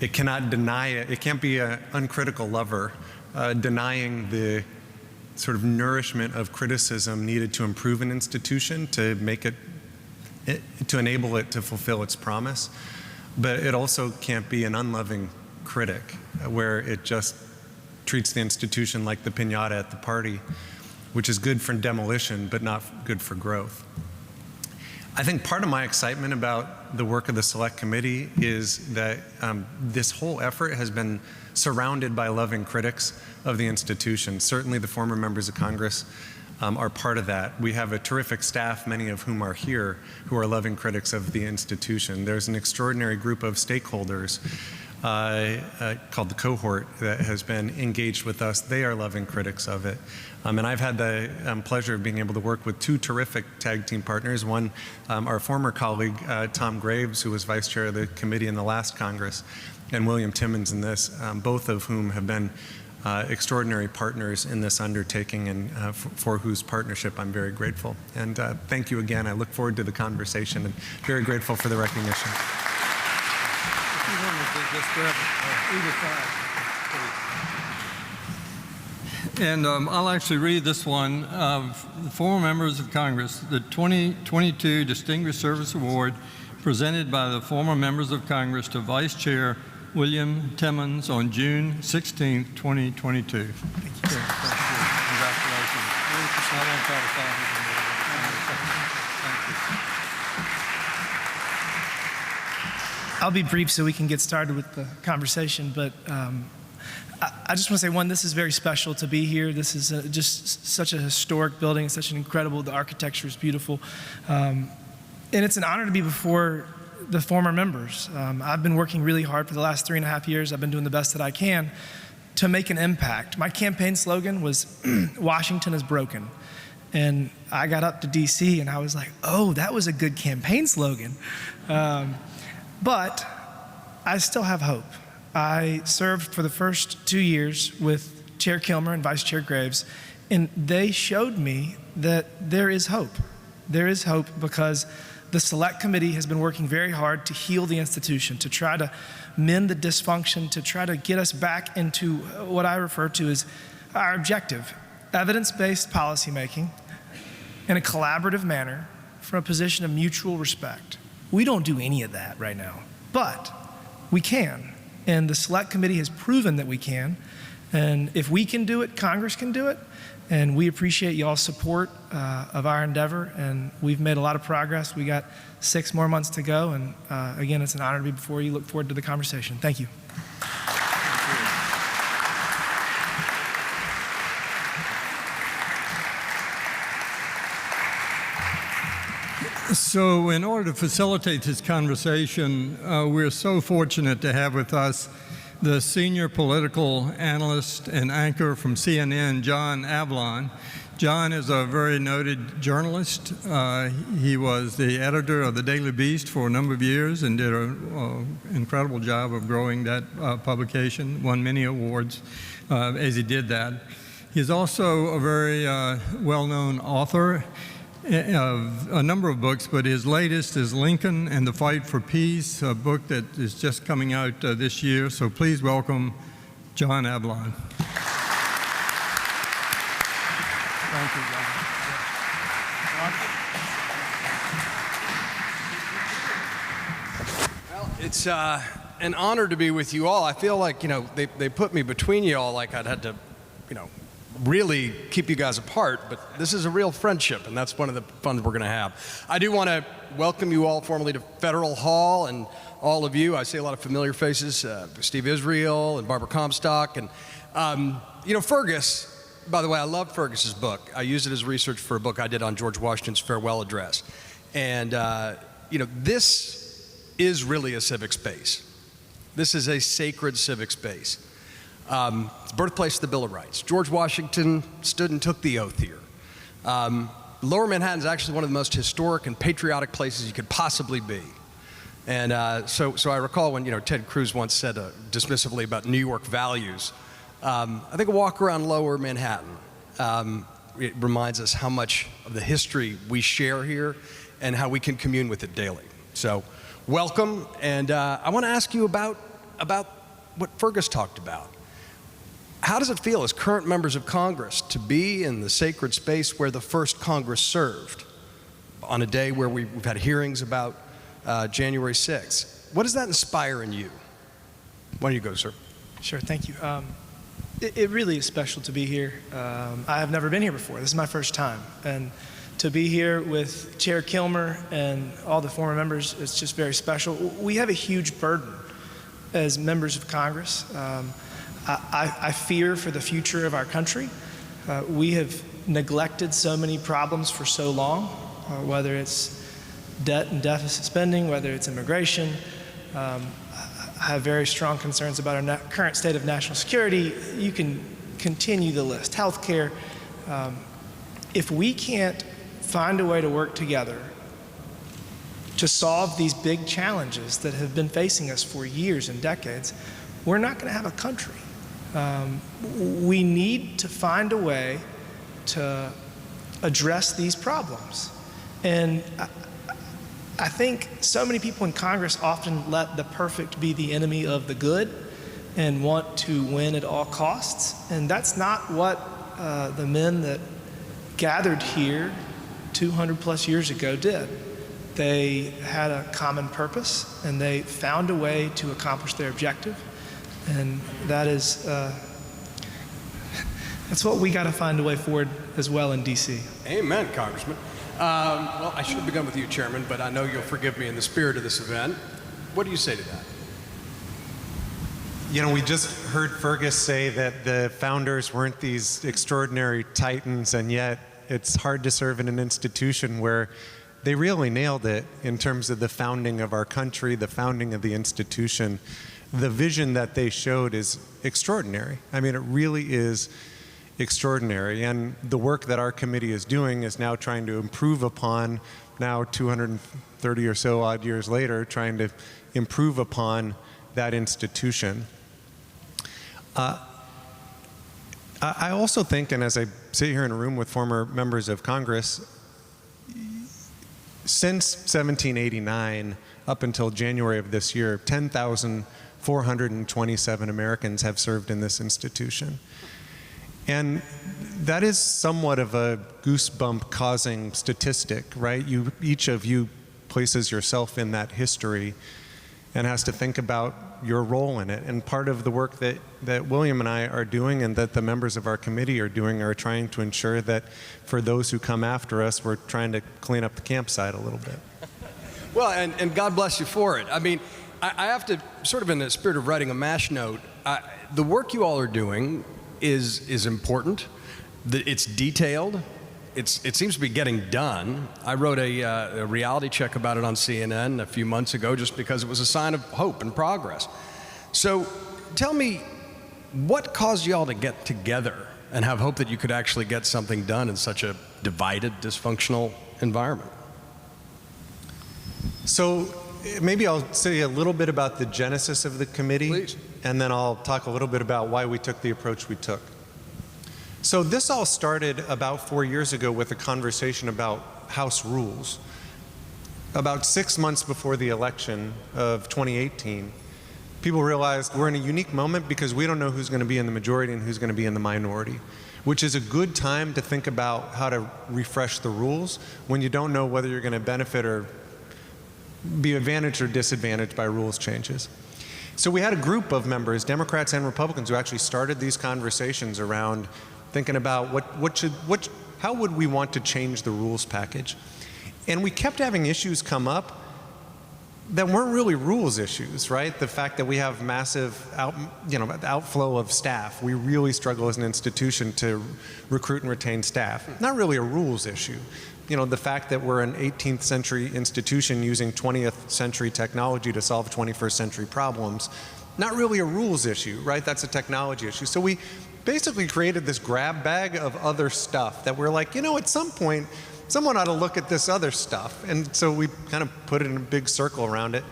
It cannot deny it. It can't be an uncritical lover, denying the sort of nourishment of criticism needed to improve an institution, to make it, to enable it to fulfill its promise. But it also can't be an unloving critic, where it just treats the institution like the piñata at the party, which is good for demolition, but not good for growth. I think part of my excitement about the work of the Select Committee is that this whole effort has been surrounded by loving critics of the institution. Certainly the former members of Congress are part of that. We have a terrific staff, many of whom are here, who are loving critics of the institution. There's an extraordinary group of stakeholders called the cohort that has been engaged with us. They are loving critics of it. And I've had the pleasure of being able to work with two terrific tag team partners. One, our former colleague, Tom Graves, who was vice chair of the committee in the last Congress, and William Timmons in this, both of whom have been extraordinary partners in this undertaking, and for whose partnership I'm very grateful. And thank you again. I look forward to the conversation and very grateful for the recognition. If you want to just grab either side, please. And I'll actually read this one. The former members of Congress, the 2022 Distinguished Service Award presented by the former members of Congress to Vice Chair William Timmons on June 16, 2022. Thank you. Thank you. Congratulations. I won't try to find it. Thank you. I'll be brief so we can get started with the conversation, but I just want to say, one, this is very special to be here. This is just such a historic building, such an incredible, the architecture is beautiful. And it's an honor to be before the former members. I've been working really hard for the last 3.5 years. I've been doing the best that I can to make an impact. My campaign slogan was, Washington is broken. And I got up to DC and I was like, oh, that was a good campaign slogan. But I still have hope. I served for the first 2 years with Chair Kilmer and Vice Chair Graves, and they showed me that there is hope. There is hope because the Select Committee has been working very hard to heal the institution, to try to mend the dysfunction, to try to get us back into what I refer to as our objective, evidence-based policymaking in a collaborative manner from a position of mutual respect. We don't do any of that right now, but we can. And the Select Committee has proven that we can. And if we can do it, Congress can do it. And we appreciate y'all's support of our endeavor. And we've made a lot of progress. We got 6 more months to go. And again, it's an honor to be before you. Look forward to the conversation. Thank you. So in order to facilitate this conversation, we're so fortunate to have with us the senior political analyst and anchor from CNN, John Avlon. John is a very noted journalist. He was the editor of the Daily Beast for a number of years and did an incredible job of growing that publication, won many awards as he did that. He's also a very well-known author of a number of books, but his latest is Lincoln and the Fight for Peace, a book that is just coming out this year. So please welcome John Avlon. Thank you, John. Well, it's an honor to be with you all. I feel like, they put me between you all, like I'd had to, really keep you guys apart, but this is a real friendship, and that's one of the fun we're going to have. I do want to welcome you all formally to Federal Hall, and all of you. I see a lot of familiar faces, Steve Israel and Barbara Comstock, and, Fergus. By the way, I love Fergus's book. I used it as research for a book I did on George Washington's farewell address. And, this is really a civic space. This is a sacred civic space. It's birthplace of the Bill of Rights. George Washington stood and took the oath here. Lower Manhattan is actually one of the most historic and patriotic places you could possibly be. And so I recall when, Ted Cruz once said dismissively about New York values. I think a walk around Lower Manhattan, it reminds us how much of the history we share here and how we can commune with it daily. So welcome, and I want to ask you about what Fergus talked about. How does it feel as current members of Congress to be in the sacred space where the first Congress served on a day where we've had hearings about January 6th? What does that inspire in you? Why don't you go, sir? Sure, thank you. It really is special to be here. I have never been here before. This is my first time. And to be here with Chair Kilmer and all the former members, it's just very special. We have a huge burden as members of Congress. I fear for the future of our country. We have neglected so many problems for so long, whether it's debt and deficit spending, whether it's immigration. I have very strong concerns about our current state of national security. You can continue the list. Healthcare. If we can't find a way to work together to solve these big challenges that have been facing us for years and decades, we're not going to have a country. We need to find a way to address these problems. And I think so many people in Congress often let the perfect be the enemy of the good and want to win at all costs. And that's not what the men that gathered here 200 plus years ago did. They had a common purpose and they found a way to accomplish their objective. And that is, that's what we got to find a way forward as well in D.C. Amen, Congressman. Well, I should have begun with you, Chairman, but I know you'll forgive me in the spirit of this event. What do you say to that? We just heard Fergus say that the founders weren't these extraordinary titans, and yet it's hard to serve in an institution where they really nailed it in terms of the founding of our country, the founding of the institution. The vision that they showed is extraordinary. I mean, it really is extraordinary. And the work that our committee is doing is now trying to improve upon, now 230 or so odd years later, trying to improve upon that institution. I also think, and as I sit here in a room with former members of Congress, since 1789 up until January of this year, 10,427 Americans have served in this institution. And that is somewhat of a goosebump causing statistic, right? Each of you places yourself in that history and has to think about your role in it. And part of the work that William and I are doing and that the members of our committee are doing are trying to ensure that for those who come after us, we're trying to clean up the campsite a little bit. Well, and God bless you for it. I mean, I have to, sort of in the spirit of writing a MASH note, the work you all are doing is important. It's detailed. It seems to be getting done. I wrote a reality check about it on CNN a few months ago just because it was a sign of hope and progress. So tell me, what caused y'all to get together and have hope that you could actually get something done in such a divided, dysfunctional environment? So maybe I'll say a little bit about the genesis of the committee, Please. and then I'll talk a little bit about why we took the approach we took. So this all started about 4 years ago with a conversation about House rules. About 6 months before the election of 2018, people realized we're in a unique moment because we don't know who's going to be in the majority and who's going to be in the minority, which is a good time to think about how to refresh the rules when you don't know whether you're going to benefit or be advantaged or disadvantaged by rules changes. So we had a group of members, Democrats and Republicans, who actually started these conversations around thinking about how would we want to change the rules package. And we kept having issues come up that weren't really rules issues, right? The fact that we have massive outflow of staff. We really struggle as an institution to recruit and retain staff. Not really a rules issue. The fact that we're an 18th century institution using 20th century technology to solve 21st century problems, not really a rules issue, right? That's a technology issue. So we basically created this grab bag of other stuff that we're like, at some point, someone ought to look at this other stuff. And so we kind of put it in a big circle around it,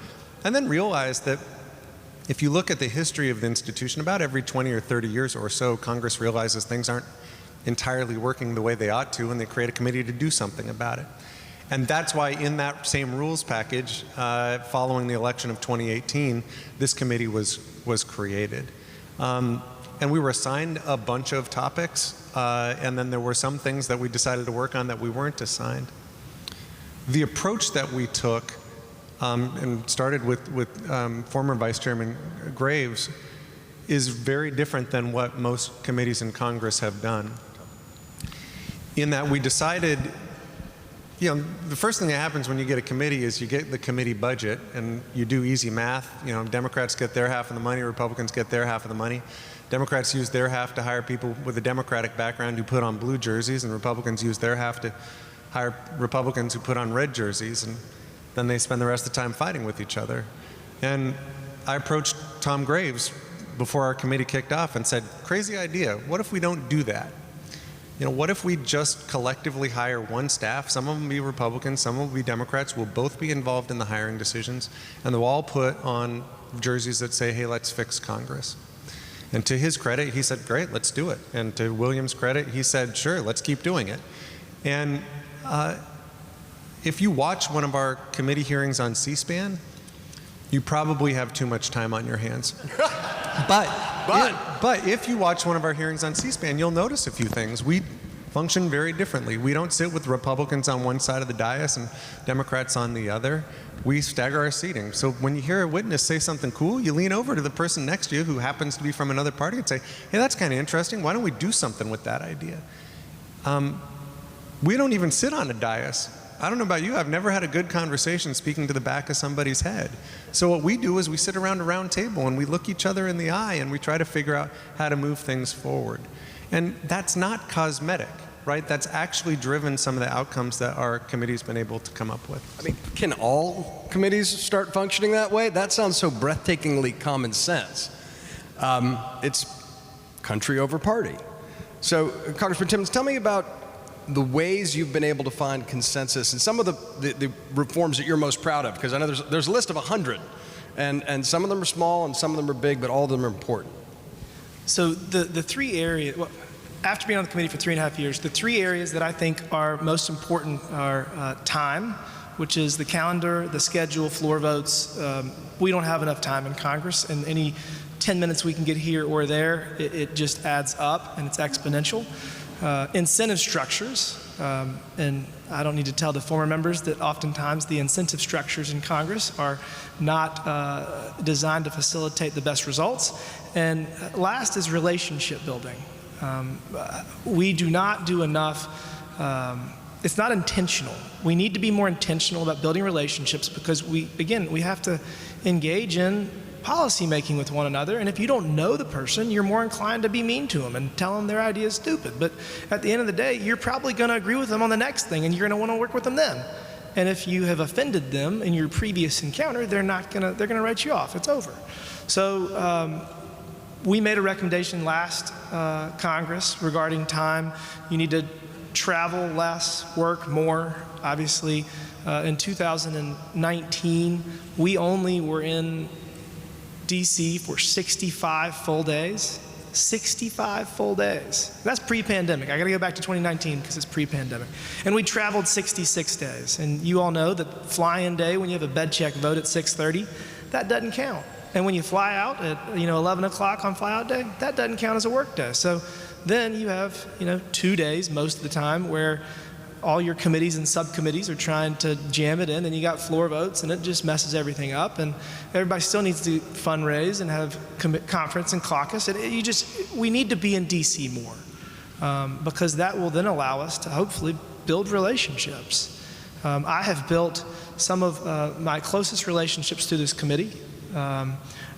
and then realized that if you look at the history of the institution, about every 20 or 30 years or so, Congress realizes things aren't entirely working the way they ought to, and they create a committee to do something about it. And that's why in that same rules package, following the election of 2018, this committee was created. And we were assigned a bunch of topics, and then there were some things that we decided to work on that we weren't assigned. The approach that we took, and started with former Vice Chairman Graves, is very different than what most committees in Congress have done. In that we decided, the first thing that happens when you get a committee is you get the committee budget, and you do easy math. Democrats get their half of the money, Republicans get their half of the money. Democrats use their half to hire people with a Democratic background who put on blue jerseys, and Republicans use their half to hire Republicans who put on red jerseys, and then they spend the rest of the time fighting with each other. And I approached Tom Graves before our committee kicked off and said, crazy idea, what if we don't do that? What if we just collectively hire one staff? Some of them will be Republicans, some will be Democrats, we'll both be involved in the hiring decisions, and they'll all put on jerseys that say, hey, let's fix Congress. And to his credit, he said, great, let's do it. And to William's credit, he said, sure, let's keep doing it. And if you watch one of our committee hearings on C-SPAN, you probably have too much time on your hands. But if you watch one of our hearings on C-SPAN, you'll notice a few things. We function very differently. We don't sit with Republicans on one side of the dais and Democrats on the other. We stagger our seating. So when you hear a witness say something cool, you lean over to the person next to you who happens to be from another party and say, hey, that's kind of interesting. Why don't we do something with that idea? We don't even sit on a dais. I don't know about you, I've never had a good conversation speaking to the back of somebody's head. So what we do is we sit around a round table and we look each other in the eye and we try to figure out how to move things forward. And that's not cosmetic, right? That's actually driven some of the outcomes that our committee's been able to come up with. I mean, can all committees start functioning that way? That sounds so breathtakingly common sense. It's country over party. So, Congressman Timmons, tell me about the ways you've been able to find consensus and some of the reforms that you're most proud of, because I know there's a list of 100, and some of them are small and some of them are big, but all of them are important. So the three areas, well, after being on the committee for 3.5 years, the three areas that I think are most important are time, which is the calendar, the schedule, floor votes. We don't have enough time in Congress, and any 10 minutes we can get here or there, it just adds up and it's exponential. Incentive structures, and I don't need to tell the former members that oftentimes the incentive structures in Congress are not designed to facilitate the best results. And last is relationship building. We do not do enough. It's not intentional. We need to be more intentional about building relationships because we have to engage in policy making with one another, and if you don't know the person, you're more inclined to be mean to them and tell them their idea is stupid. But at the end of the day, you're probably going to agree with them on the next thing, and you're going to want to work with them then. And if you have offended them in your previous encounter, they're going to write you off. It's over. So We made a recommendation last Congress regarding time. You need to travel less, work more. Obviously, in 2019, we only were in DC for 65 full days. 65 full days. That's pre-pandemic. I got to go back to 2019 because it's pre-pandemic. And we traveled 66 days. And you all know that fly-in day, when you have a bed check vote at 6:30, that doesn't count. And when you fly out at 11 o'clock on fly-out day, that doesn't count as a work day. So then you have 2 days most of the time where all your committees and subcommittees are trying to jam it in, and you got floor votes, and it just messes everything up. And everybody still needs to fundraise and have conference and caucus. We need to be in DC more because that will then allow us to hopefully build relationships. I have built some of my closest relationships through this committee. I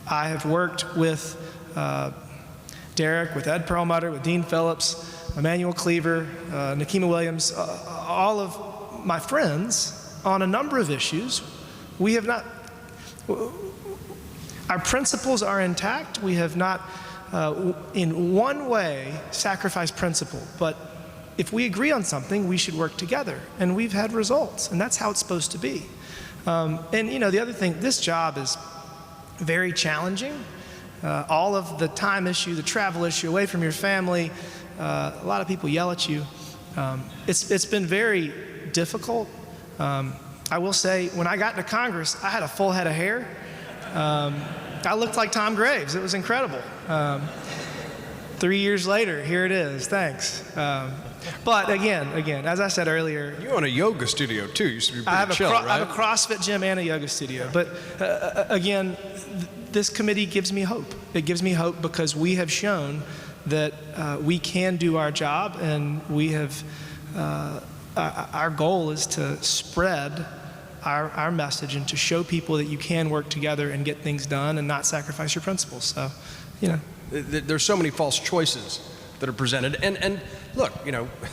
have worked with Derrick, with Ed Perlmutter, with Dean Phillips, Emmanuel Cleaver, Nikema Williams, all of my friends on a number of issues. We have not, our principles are intact. We have not in one way sacrificed principle, but if we agree on something, we should work together, and we've had results, and that's how it's supposed to be. And the other thing, this job is very challenging. All of the time issue, the travel issue, away from your family, a lot of people yell at you. It's been very difficult. I will say, when I got into Congress, I had a full head of hair. I looked like Tom Graves. It was incredible. 3 years later, here it is. Thanks. But again, as I said earlier, You own a yoga studio too. You should be pretty I have chill, right? I have a CrossFit gym and a yoga studio. But again, this committee gives me hope. It gives me hope because we have shown that we can do our job, and we have. Our goal is to spread our message and to show people that you can work together and get things done and not sacrifice your principles. So, There's so many false choices that are presented. And look,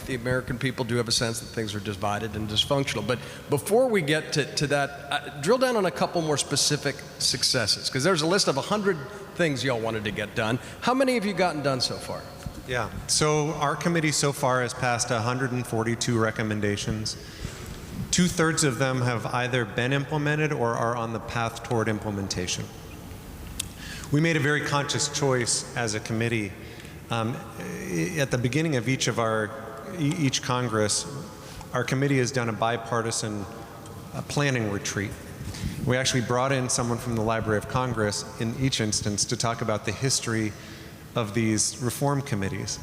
the American people do have a sense that things are divided and dysfunctional. But before we get to that, drill down on a couple more specific successes, because there's a list of 100 things y'all wanted to get done. How many have you gotten done so far? Yeah, so our committee so far has passed 142 recommendations. 2/3 of them have either been implemented or are on the path toward implementation. We made a very conscious choice as a committee. At the beginning of each Congress, our committee has done a bipartisan planning retreat. We actually brought in someone from the Library of Congress in each instance to talk about the history of these reform committees.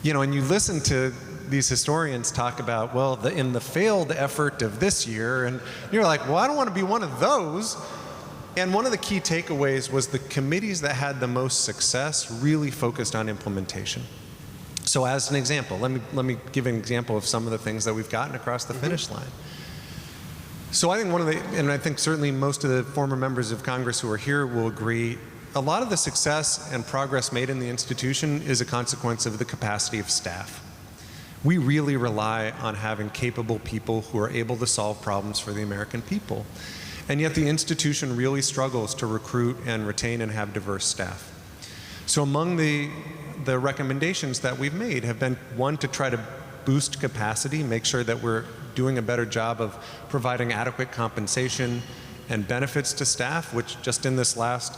And you listen to these historians talk about, in the failed effort of this year, and you're like, well, I don't want to be one of those. And one of the key takeaways was the committees that had the most success really focused on implementation. So as an example, let me give an example of some of the things that we've gotten across the finish line. So I think and I think certainly most of the former members of Congress who are here will agree, a lot of the success and progress made in the institution is a consequence of the capacity of staff. We really rely on having capable people who are able to solve problems for the American people. And yet the institution really struggles to recruit and retain and have diverse staff. So among the recommendations that we've made have been, one, to try to boost capacity, make sure that we're doing a better job of providing adequate compensation and benefits to staff, which just in this last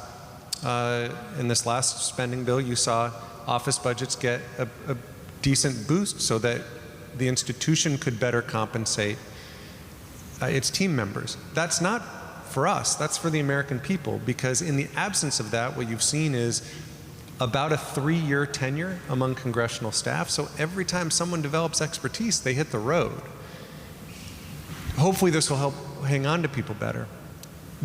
spending bill, you saw office budgets get a decent boost so that the institution could better compensate its team members. That's not for us, that's for the American people, because in the absence of that, what you've seen is about a 3-year tenure among congressional staff. So every time someone develops expertise, they hit the road. Hopefully this will help hang on to people better.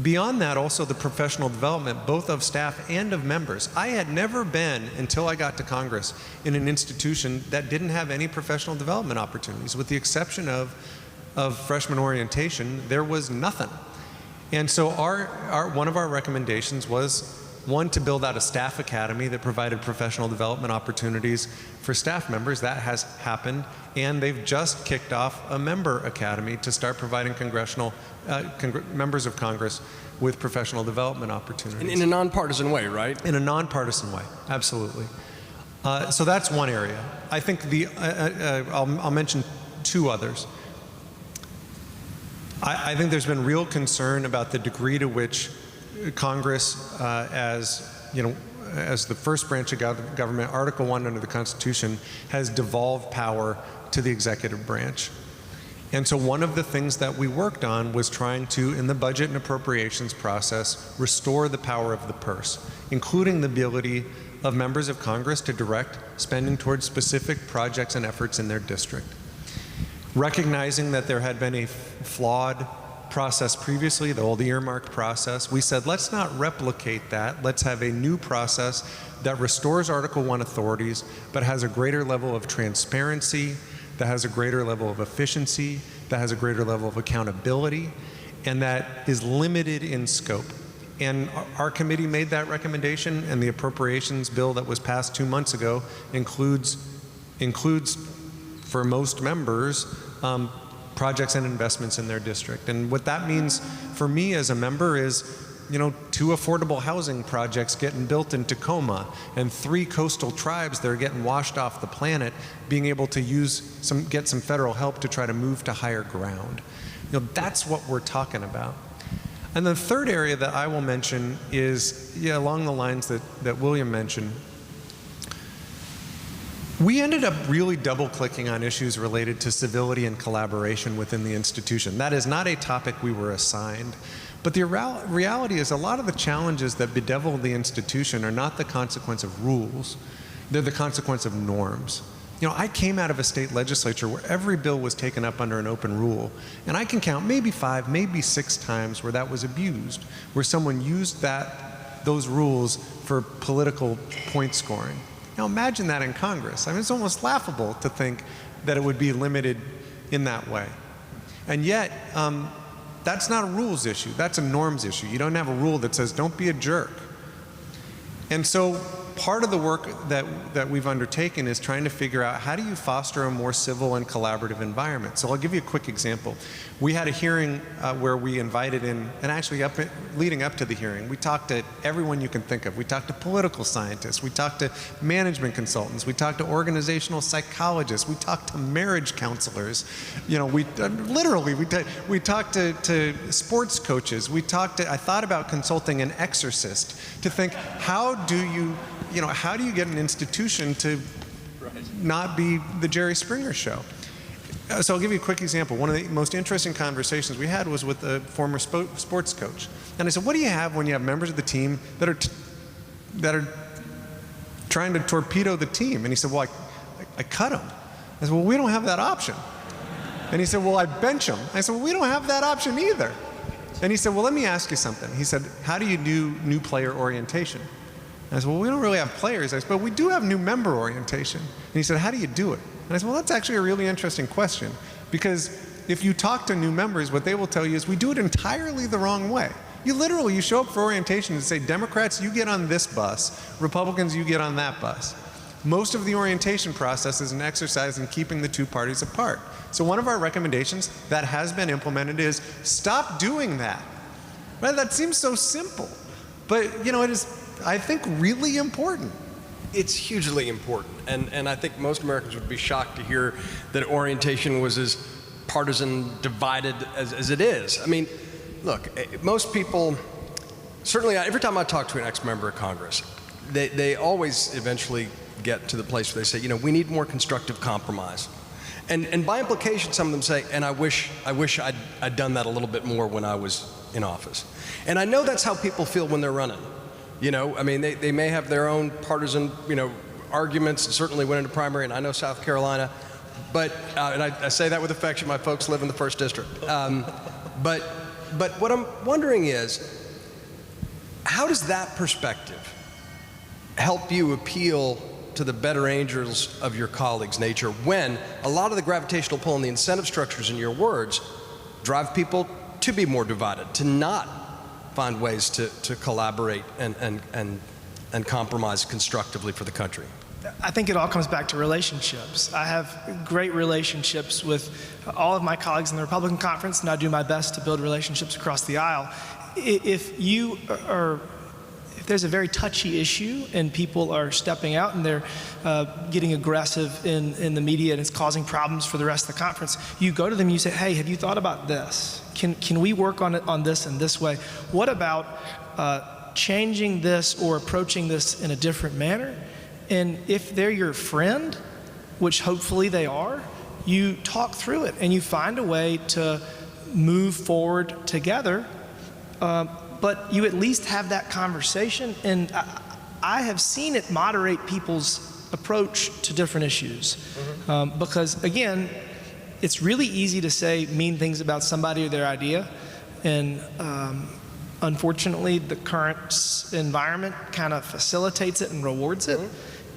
Beyond that, also the professional development, both of staff and of members. I had never been, until I got to Congress, in an institution that didn't have any professional development opportunities. With the exception of freshman orientation, there was nothing. And so one of our recommendations was one, to build out a staff academy that provided professional development opportunities for staff members. That has happened, and they've just kicked off a member academy to start providing members of Congress with professional development opportunities. In a nonpartisan way, right? In a nonpartisan way, absolutely. So that's one area. I think I'll mention two others. I think there's been real concern about the degree to which Congress, as the first branch of government, Article 1 under the Constitution, has devolved power to the executive branch. And so one of the things that we worked on was trying to, in the budget and appropriations process, restore the power of the purse, including the ability of members of Congress to direct spending towards specific projects and efforts in their district. Recognizing that there had been a flawed process previously, the old earmark process, we said, let's not replicate that. Let's have a new process that restores Article 1 authorities, but has a greater level of transparency, that has a greater level of efficiency, that has a greater level of accountability, and that is limited in scope. And our committee made that recommendation, and the appropriations bill that was passed 2 months ago includes for most members, projects and investments in their district. And what that means for me as a member is, 2 affordable housing projects getting built in Tacoma, and 3 coastal tribes that are getting washed off the planet being able to get some federal help to try to move to higher ground. That's what we're talking about. And the third area that I will mention is, along the lines that William mentioned. We ended up really double-clicking on issues related to civility and collaboration within the institution. That is not a topic we were assigned. But the reality is a lot of the challenges that bedevil the institution are not the consequence of rules. They're the consequence of norms. I came out of a state legislature where every bill was taken up under an open rule. And I can count maybe 5, maybe 6 times where that was abused, where someone used those rules for political point scoring. Now imagine that in Congress. It's almost laughable to think that it would be limited in that way. And yet, that's not a rules issue, that's a norms issue. You don't have a rule that says don't be a jerk. And so part of the work that we've undertaken is trying to figure out how do you foster a more civil and collaborative environment. So I'll give you a quick example. We had a hearing where we invited in, and actually leading up to the hearing, we talked to everyone you can think of. We talked to political scientists, we talked to management consultants, we talked to organizational psychologists, we talked to marriage counselors. We talked to sports coaches. I thought about consulting an exorcist to think, how do you get an institution to not be the Jerry Springer show? So I'll give you a quick example. One of the most interesting conversations we had was with a former sports coach. And I said, what do you have when you have members of the team that are trying to torpedo the team? And he said, well, I cut them. I said, well, we don't have that option. And he said, well, I bench them. I said, well, we don't have that option either. And he said, well, let me ask you something. He said, how do you do new player orientation? And I said, well, we don't really have players. I said, but we do have new member orientation. And he said, how do you do it? And I said, well, that's actually a really interesting question, because if you talk to new members, what they will tell you is we do it entirely the wrong way. You show up for orientation and say, Democrats, you get on this bus, Republicans, you get on that bus. Most of the orientation process is an exercise in keeping the two parties apart. So one of our recommendations that has been implemented is stop doing that. Right? That seems so simple, but it is, I think, really important. It's hugely important, and I think most Americans would be shocked to hear that orientation was as partisan divided as it is. Look, most people, certainly every time I talk to an ex-member of Congress, they always eventually get to the place where they say, we need more constructive compromise. And by implication, some of them say, and I wish I'd done that a little bit more when I was in office. And I know that's how people feel when they're running. They may have their own partisan, arguments, and certainly went into primary, and I know South Carolina, but, and I say that with affection, my folks live in the 1st District. But what I'm wondering is, how does that perspective help you appeal to the better angels of your colleagues' nature when a lot of the gravitational pull and the incentive structures in your words drive people to be more divided, to not find ways to collaborate and compromise constructively for the country? I think it all comes back to relationships. I have great relationships with all of my colleagues in the Republican conference, and I do my best to build relationships across the aisle. If there's a very touchy issue and people are stepping out and they're getting aggressive in the media and it's causing problems for the rest of the conference, you go to them and you say, hey, have you thought about this? Can we work on this in this way? What about changing this or approaching this in a different manner? And if they're your friend, which hopefully they are, you talk through it and you find a way to move forward together. But you at least have that conversation, and I have seen it moderate people's approach to different issues. Because again, it's really easy to say mean things about somebody or their idea, and unfortunately the current environment kind of facilitates it and rewards it.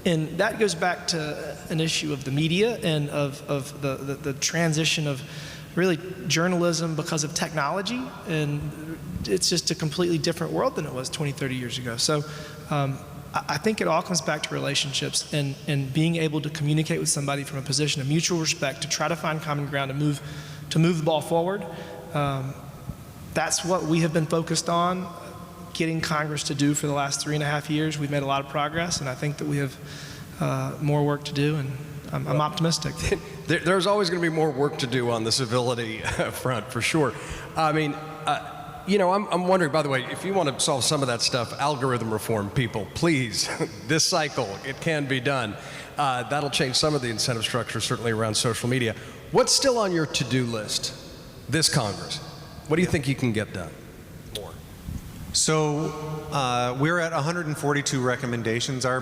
And that goes back to an issue of the media and of the transition of really journalism because of technology, and it's just a completely different world than it was 20, 30 years ago. So I think it all comes back to relationships and being able to communicate with somebody from a position of mutual respect to try to find common ground to move the ball forward. That's what we have been focused on getting Congress to do for the last 3.5 years. We've made a lot of progress, and I think that we have more work to do, and I'm optimistic. There's always going to be more work to do on the civility front, for sure. I mean, I'm wondering, by the way, if you want to solve some of that stuff, algorithm reform, people, please, this cycle, it can be done. That'll change some of the incentive structure, certainly around social media. What's still on your to-do list this Congress? What do you think you can get done? More. So we're at 142 recommendations. Our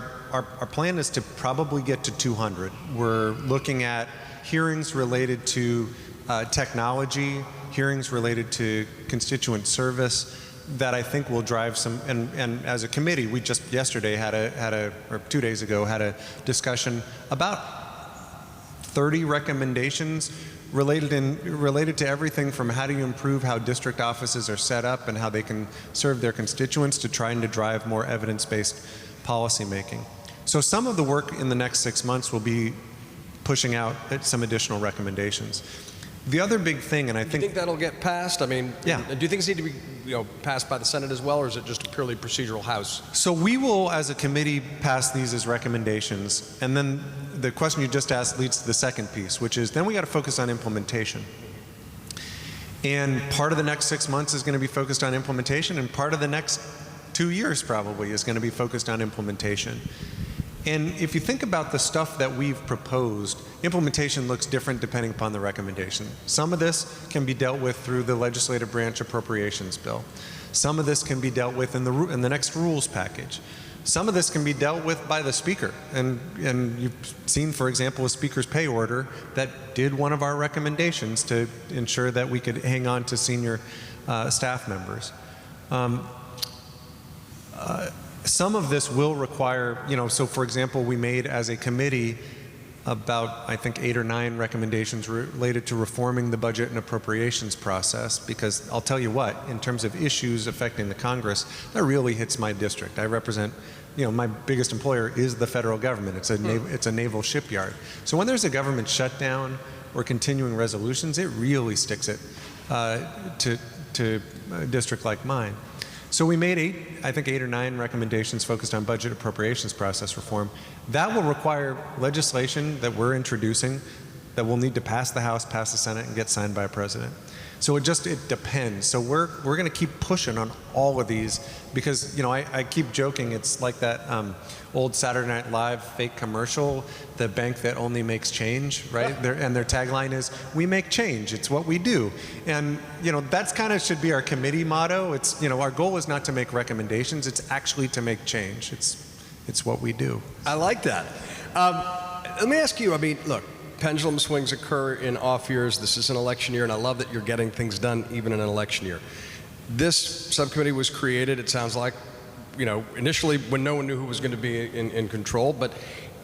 plan is to probably get to 200. We're looking at hearings related to technology, hearings related to constituent service that I think will drive some, and as a committee, we just yesterday or 2 days ago had a discussion about 30 recommendations related to everything from how do you improve how district offices are set up and how they can serve their constituents to trying to drive more evidence-based policy making. So some of the work in the next 6 months will be pushing out some additional recommendations. The other big thing, and I think... Do you think that'll get passed? I mean, yeah. Do you think it's need to be passed by the Senate as well, or is it just a purely procedural House? So we will, as a committee, pass these as recommendations, and then the question you just asked leads to the second piece, which is then we got to focus on implementation. And part of the next 6 months is going to be focused on implementation, and part of the next 2 years probably is going to be focused on implementation. And if you think about the stuff that we've proposed, implementation looks different depending upon the recommendation. Some of this can be dealt with through the legislative branch appropriations bill. Some of this can be dealt with in the next rules package. Some of this can be dealt with by the Speaker. And you've seen, for example, a Speaker's pay order that did one of our recommendations to ensure that we could hang on to senior staff members. Some of this will require, so for example, we made as a committee about, I think, 8 or 9 recommendations related to reforming the budget and appropriations process, because I'll tell you what, in terms of issues affecting the Congress, that really hits my district. I represent, my biggest employer is the federal government. It's a naval shipyard. So when there's a government shutdown or continuing resolutions, it really sticks it to a district like mine. So we made 8 or 9 recommendations focused on budget appropriations process reform. That will require legislation that we're introducing that will need to pass the House, pass the Senate, and get signed by a president. So it depends. So we're going to keep pushing on all of these because, I keep joking, it's like that old Saturday Night Live fake commercial, the bank that only makes change, right? And their tagline is, we make change, it's what we do. And, that's kind of should be our committee motto. It's, our goal is not to make recommendations, it's actually to make change. It's what we do. I like that. Let me ask you, look, pendulum swings occur in off years. This is an election year, and I love that you're getting things done even in an election year. This subcommittee was created, it sounds like, initially when no one knew who was going to be in control. But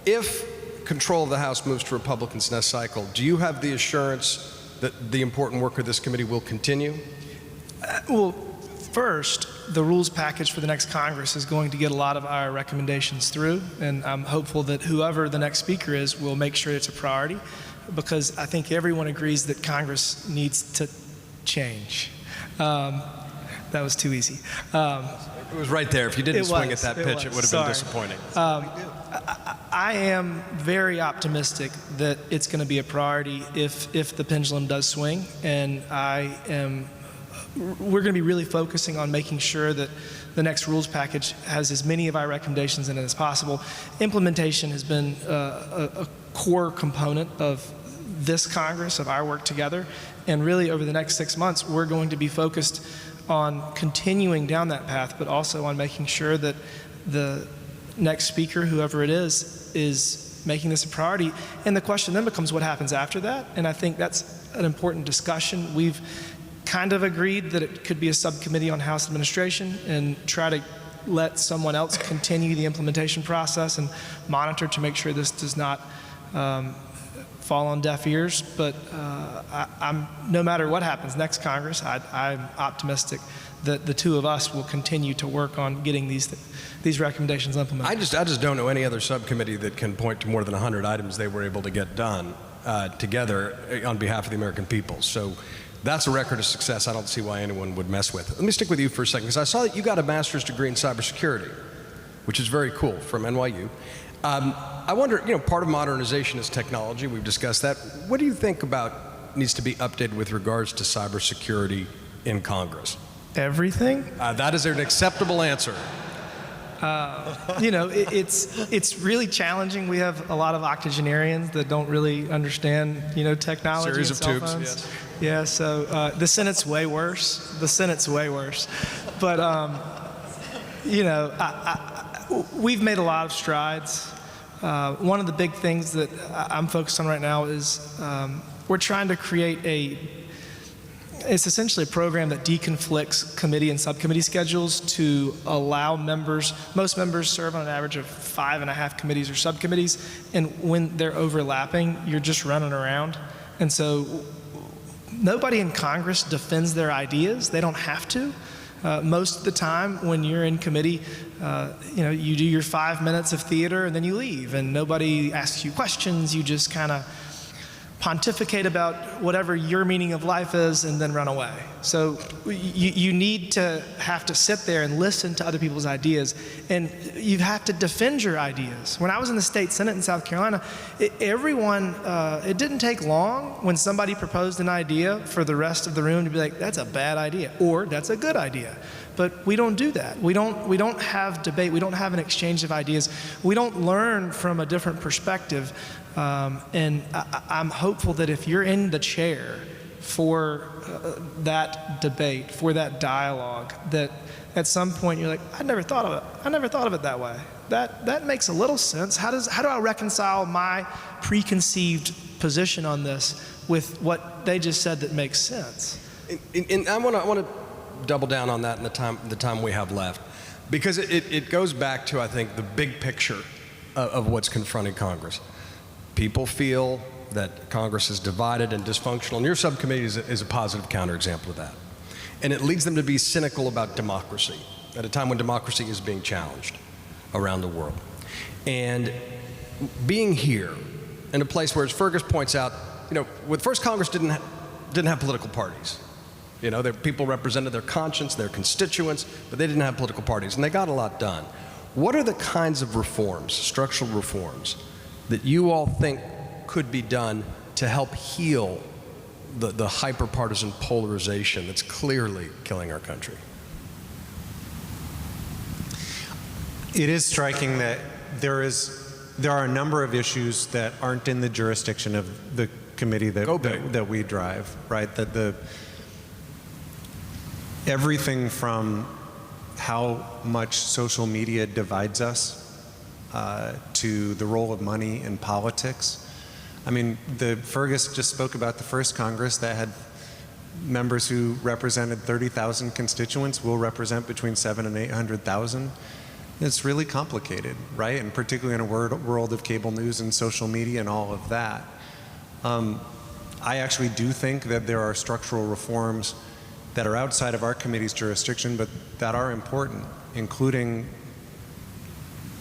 if control of the House moves to Republicans next cycle, do you have the assurance that the important work of this committee will continue? Well, first, the rules package for the next Congress is going to get a lot of our recommendations through, and I'm hopeful that whoever the next speaker is will make sure it's a priority, because I think everyone agrees that Congress needs to change. That was too easy. It was right there. If you didn't swing at that pitch, it would have been disappointing. I am very optimistic that it's going to be a priority if the pendulum does swing, and we're going to be really focusing on making sure that the next rules package has as many of our recommendations in it as possible. Implementation has been a core component of this Congress, of our work together, and really over the next 6 months, we're going to be focused on continuing down that path, but also on making sure that the next speaker, whoever it is making this a priority. And the question then becomes what happens after that, and I think that's an important discussion. We've kind of agreed that it could be a subcommittee on House administration and try to let someone else continue the implementation process and monitor to make sure this does not fall on deaf ears. But I'm, no matter what happens next Congress, I'm optimistic that the two of us will continue to work on getting these recommendations implemented. I just don't know any other subcommittee that can point to more than 100 items they were able to get done together on behalf of the American people. So that's a record of success I don't see why anyone would mess with. Let me stick with you for a second, because I saw that you got a master's degree in cybersecurity, which is very cool, from NYU. I wonder, part of modernization is technology. We've discussed that. What do you think about needs to be updated with regards to cybersecurity in Congress? Everything? That is an acceptable answer. It's really challenging. We have a lot of octogenarians that don't really understand, technology. Series and of cell tubes. phones. Yes. Yeah. So the Senate's way worse. But we've made a lot of strides. One of the big things that I'm focused on right now is we're trying to create it's essentially a program that deconflicts committee and subcommittee schedules to allow most members serve on an average of 5.5 committees or subcommittees, and when they're overlapping, you're just running around. And so nobody in Congress defends their ideas. They don't have to. Most of the time when you're in committee, you do your 5 minutes of theater and then you leave, and nobody asks you questions. You just kind of pontificate about whatever your meaning of life is and then run away. So you need to have to sit there and listen to other people's ideas, and you have to defend your ideas. When I was in the state Senate in South Carolina, it didn't take long when somebody proposed an idea for the rest of the room to be like, that's a bad idea, or that's a good idea. But we don't do that. We don't have debate. We don't have an exchange of ideas. We don't learn from a different perspective. And I'm hopeful that if you're in the chair for that debate, for that dialogue, that at some point you're like, I never thought of it. I never thought of it that way. That makes a little sense. How do I reconcile my preconceived position on this with what they just said that makes sense? And I want to double down on that in the time we have left, because it goes back to, I think, the big picture of what's confronting Congress. People feel that Congress is divided and dysfunctional, and your subcommittee is a positive counterexample of that. And it leads them to be cynical about democracy at a time when democracy is being challenged around the world. And being here in a place where, as Fergus points out, with first Congress didn't have political parties. Their people represented their conscience, their constituents, but they didn't have political parties, and they got a lot done. What are the kinds of reforms, structural reforms, that you all think could be done to help heal the hyper-partisan polarization that's clearly killing our country? It is striking that there are a number of issues that aren't in the jurisdiction of the committee that we drive, right? That everything from how much social media divides us to the role of money in politics. I mean, Fergus just spoke about the first Congress that had members who represented 30,000 constituents. We'll represent between 700,000 and 800,000. It's really complicated, right? And particularly in a world of cable news and social media and all of that. I actually do think that there are structural reforms that are outside of our committee's jurisdiction, but that are important, including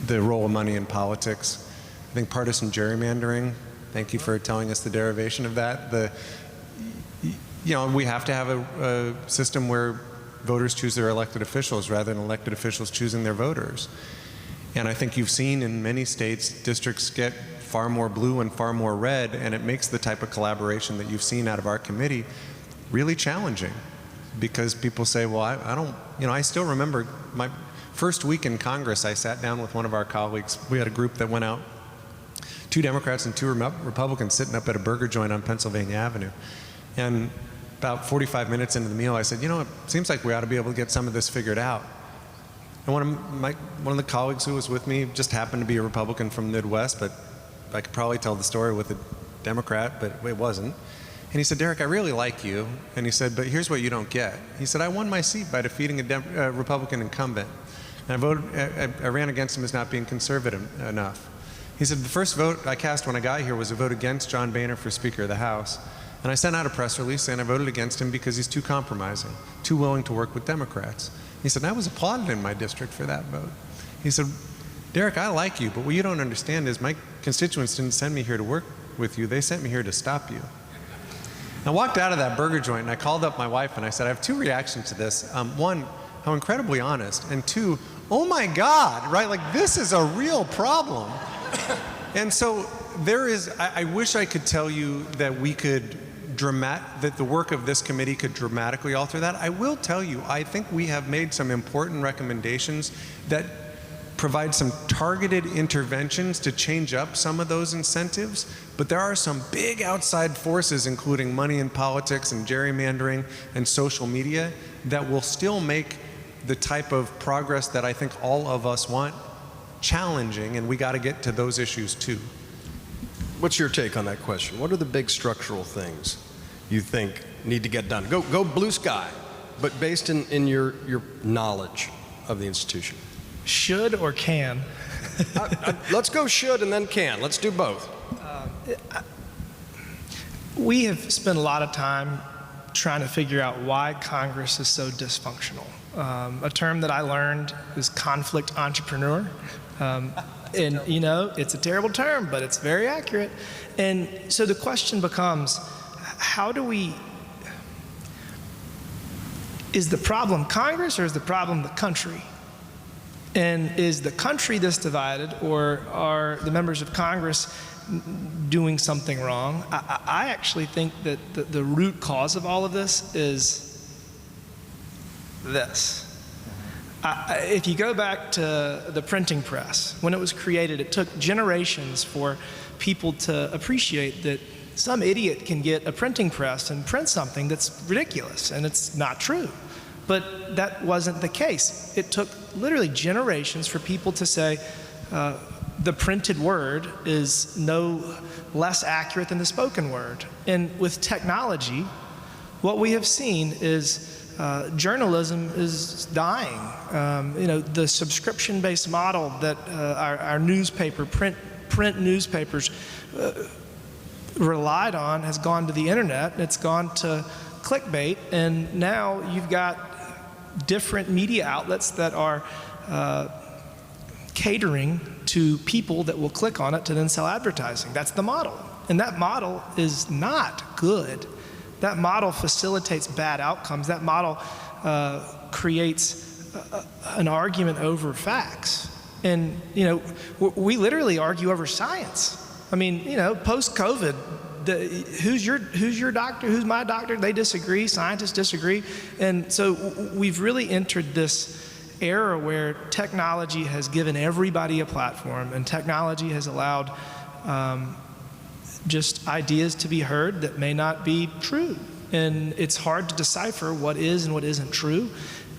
the role of money in politics. I think partisan gerrymandering, thank you for telling us the derivation of that. We have to have a system where voters choose their elected officials rather than elected officials choosing their voters. And I think you've seen in many states, districts get far more blue and far more red, and it makes the type of collaboration that you've seen out of our committee really challenging, because people say, well, I still remember my first week in Congress, I sat down with one of our colleagues. We had a group that went out, 2 Democrats and 2 Republicans sitting up at a burger joint on Pennsylvania Avenue. And about 45 minutes into the meal, I said, it seems like we ought to be able to get some of this figured out. And one of the colleagues who was with me just happened to be a Republican from the Midwest, but I could probably tell the story with a Democrat, but it wasn't. And he said, Derrick, I really like you. And he said, but here's what you don't get. He said, I won my seat by defeating a Republican incumbent. And I ran against him as not being conservative enough. He said, the first vote I cast when I got here was a vote against John Boehner for Speaker of the House. And I sent out a press release saying I voted against him because he's too compromising, too willing to work with Democrats. He said, and I was applauded in my district for that vote. He said, Derrick, I like you, but what you don't understand is my constituents didn't send me here to work with you. They sent me here to stop you. I walked out of that burger joint and I called up my wife and I said, I have 2 reactions to this. One, how incredibly honest, and 2, oh my God, right? Like, this is a real problem. And so I wish I could tell you that that the work of this committee could dramatically alter that. I will tell you, I think we have made some important recommendations that provide some targeted interventions to change up some of those incentives, but there are some big outside forces, including money in politics and gerrymandering and social media, that will still make the type of progress that I think all of us want challenging, and we got to get to those issues too. What's your take on that question? What are the big structural things you think need to get done? Go blue sky, but based in your knowledge of the institution. Should or can? Let's go should and then can. Let's do both. We have spent a lot of time trying to figure out why Congress is so dysfunctional. A term that I learned is conflict entrepreneur. And it's a terrible term, but it's very accurate. And so the question becomes, is the problem Congress or is the problem the country? And is the country this divided, or are the members of Congress doing something wrong? I actually think that the root cause of all of this is this. If you go back to the printing press, when it was created, it took generations for people to appreciate that some idiot can get a printing press and print something that's ridiculous and it's not true. But that wasn't the case. It took literally generations for people to say the printed word is no less accurate than the spoken word. And with technology, what we have seen is journalism is dying. The subscription-based model that our newspaper, print newspapers relied on has gone to the internet. It's gone to clickbait, and now you've got different media outlets that are catering to people that will click on it to then sell advertising. That's the model, and that model is not good. That model facilitates bad outcomes. That model creates an argument over facts. And, we literally argue over science. I mean, post-COVID, who's your doctor? Who's my doctor? They disagree. Scientists disagree. And so we've really entered this era where technology has given everybody a platform, and technology has allowed just ideas to be heard that may not be true. And it's hard to decipher what is and what isn't true.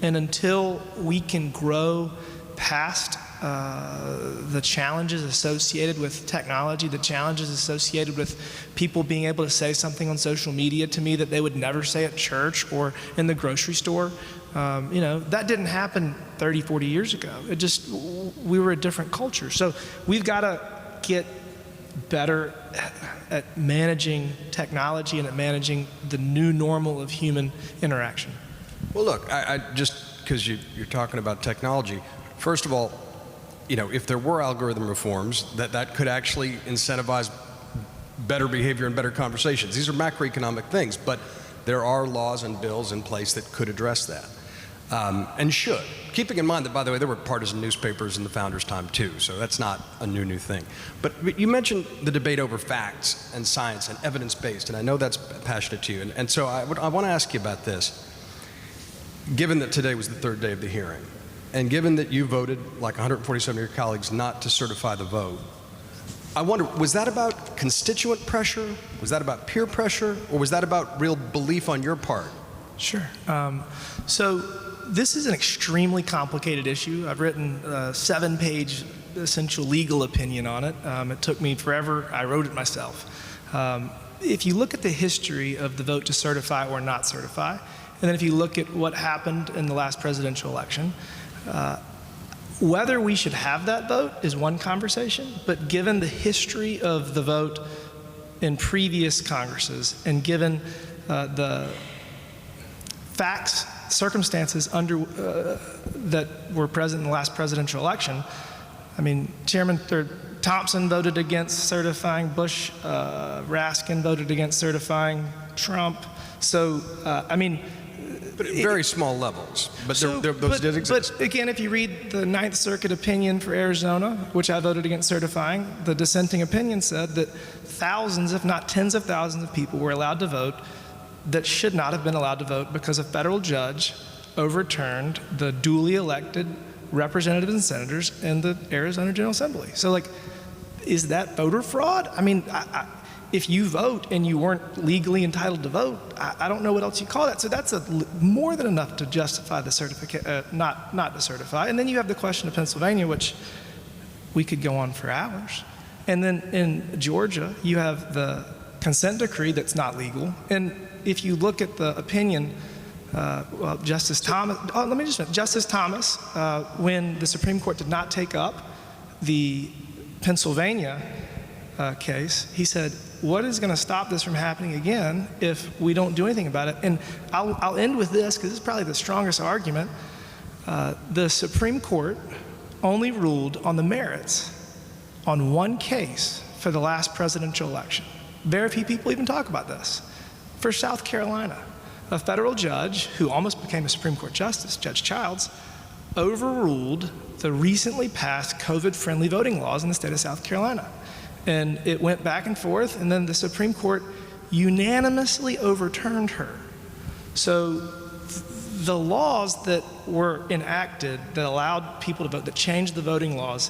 And until we can grow past the challenges associated with technology, the challenges associated with people being able to say something on social media to me that they would never say at church or in the grocery store, that didn't happen 30, 40 years ago. We were a different culture. So we've got to get better at managing technology and at managing the new normal of human interaction. Well, look, I just because you're talking about technology, first of all, if there were algorithm reforms, that could actually incentivize better behavior and better conversations. These are macroeconomic things, but there are laws and bills in place that could address that, and should. Keeping in mind that, by the way, there were partisan newspapers in the founders' time too, so that's not a new thing. But you mentioned the debate over facts and science and evidence-based, and I know that's passionate to you. And so I want to ask you about this. Given that today was the third day of the hearing, and given that you voted, like 147 of your colleagues, not to certify the vote, I wonder, was that about constituent pressure? Was that about peer pressure? Or was that about real belief on your part? Sure. So this is an extremely complicated issue. I've written a 7-page essential legal opinion on it. It took me forever. I wrote it myself. If you look at the history of the vote to certify or not certify, and then if you look at what happened in the last presidential election, whether we should have that vote is one conversation, but given the history of the vote in previous Congresses and given the facts, circumstances that were present in the last presidential election, I mean, Chairman Thompson voted against certifying Bush, Raskin voted against certifying Trump. So, I mean, but at very small levels. But those did exist. But again, if you read the Ninth Circuit opinion for Arizona, which I voted against certifying, the dissenting opinion said that thousands, if not tens of thousands of people were allowed to vote that should not have been allowed to vote because a federal judge overturned the duly elected representatives and senators in the Arizona General Assembly. So, like, is that voter fraud? I mean, if you vote and you weren't legally entitled to vote, I don't know what else you call that. So that's more than enough to justify the certificate, not to certify. And then you have the question of Pennsylvania, which we could go on for hours. And then in Georgia, you have the consent decree that's not legal. And if you look at the opinion, Justice Thomas, when the Supreme Court did not take up the Pennsylvania case, he said, what is going to stop this from happening again if we don't do anything about it? And I'll end with this, because this is probably the strongest argument. The Supreme Court only ruled on the merits on one case for the last presidential election. Very few people even talk about this. For South Carolina, a federal judge who almost became a Supreme Court justice, Judge Childs, overruled the recently passed COVID-friendly voting laws in the state of South Carolina. And it went back and forth, and then the Supreme Court unanimously overturned her. So the laws that were enacted that allowed people to vote, that changed the voting laws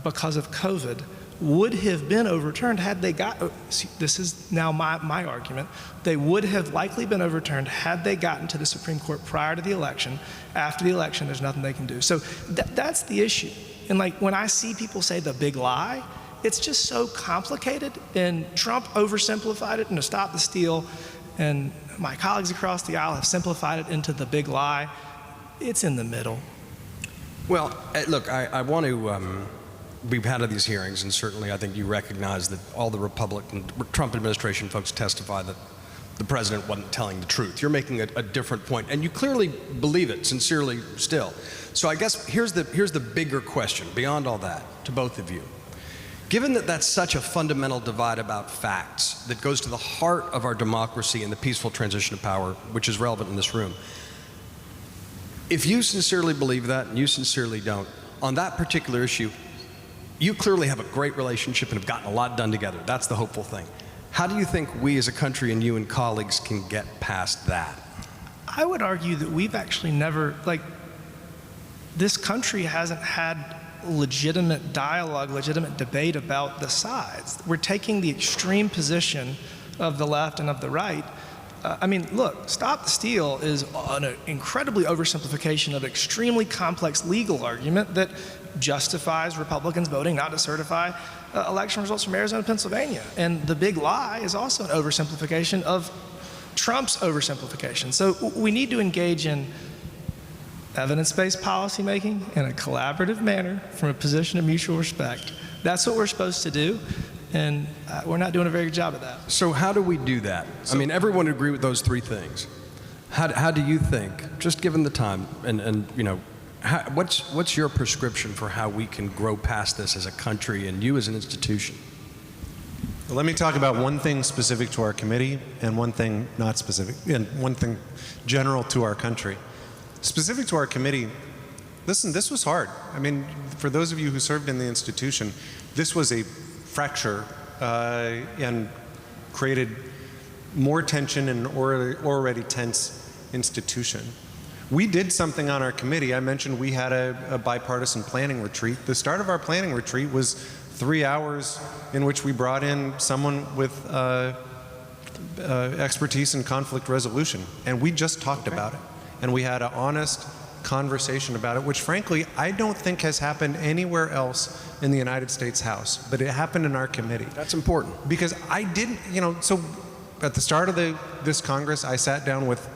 because of COVID, would have been overturned had they this is now my argument, they would have likely been overturned had they gotten to the Supreme Court prior to the election. After the election, there's nothing they can do. So that's the issue. And like when I see people say the big lie, it's just so complicated, and Trump oversimplified it into stop the steal, and my colleagues across the aisle have simplified it into the big lie. It's in the middle. Well, look, I want to, we've had these hearings, and certainly I think you recognize that all the Republican, Trump administration folks testify that the president wasn't telling the truth. You're making a different point, and you clearly believe it sincerely still. So I guess here's the bigger question, beyond all that, to both of you. Given that that's such a fundamental divide about facts that goes to the heart of our democracy and the peaceful transition of power, which is relevant in this room, if you sincerely believe that and you sincerely don't, on that particular issue, you clearly have a great relationship and have gotten a lot done together. That's the hopeful thing. How do you think we as a country and you and colleagues can get past that? I would argue that we've actually never, this country hasn't had legitimate dialogue, legitimate debate about the sides. We're taking the extreme position of the left and of the right. I mean, look, stop the steal is an incredibly oversimplification of an extremely complex legal argument that justifies Republicans voting not to certify election results from Arizona and Pennsylvania. And the big lie is also an oversimplification of Trump's oversimplification. So we need to engage in evidence-based policymaking in a collaborative manner from a position of mutual respect. That's what we're supposed to do, and we're not doing a very good job of that. So how do we do that? I mean, everyone would agree with those three things. How do you think, just given the time, and you know, what's your prescription for how we can grow past this as a country and you as an institution? Let me talk about one thing specific to our committee and one thing not specific, and one thing general to our country. Specific to our committee, listen, this was hard. I mean, for those of you who served in the institution, this was a fracture and created more tension in an already tense institution. We did something on our committee. I mentioned we had a bipartisan planning retreat. The start of our planning retreat was 3 hours in which we brought in someone with expertise in conflict resolution, and we just talked about it. And we had an honest conversation about it, which frankly, I don't think has happened anywhere else in the United States House, but it happened in our committee. That's important. Because I didn't, you know, so at the start of this Congress, I sat down with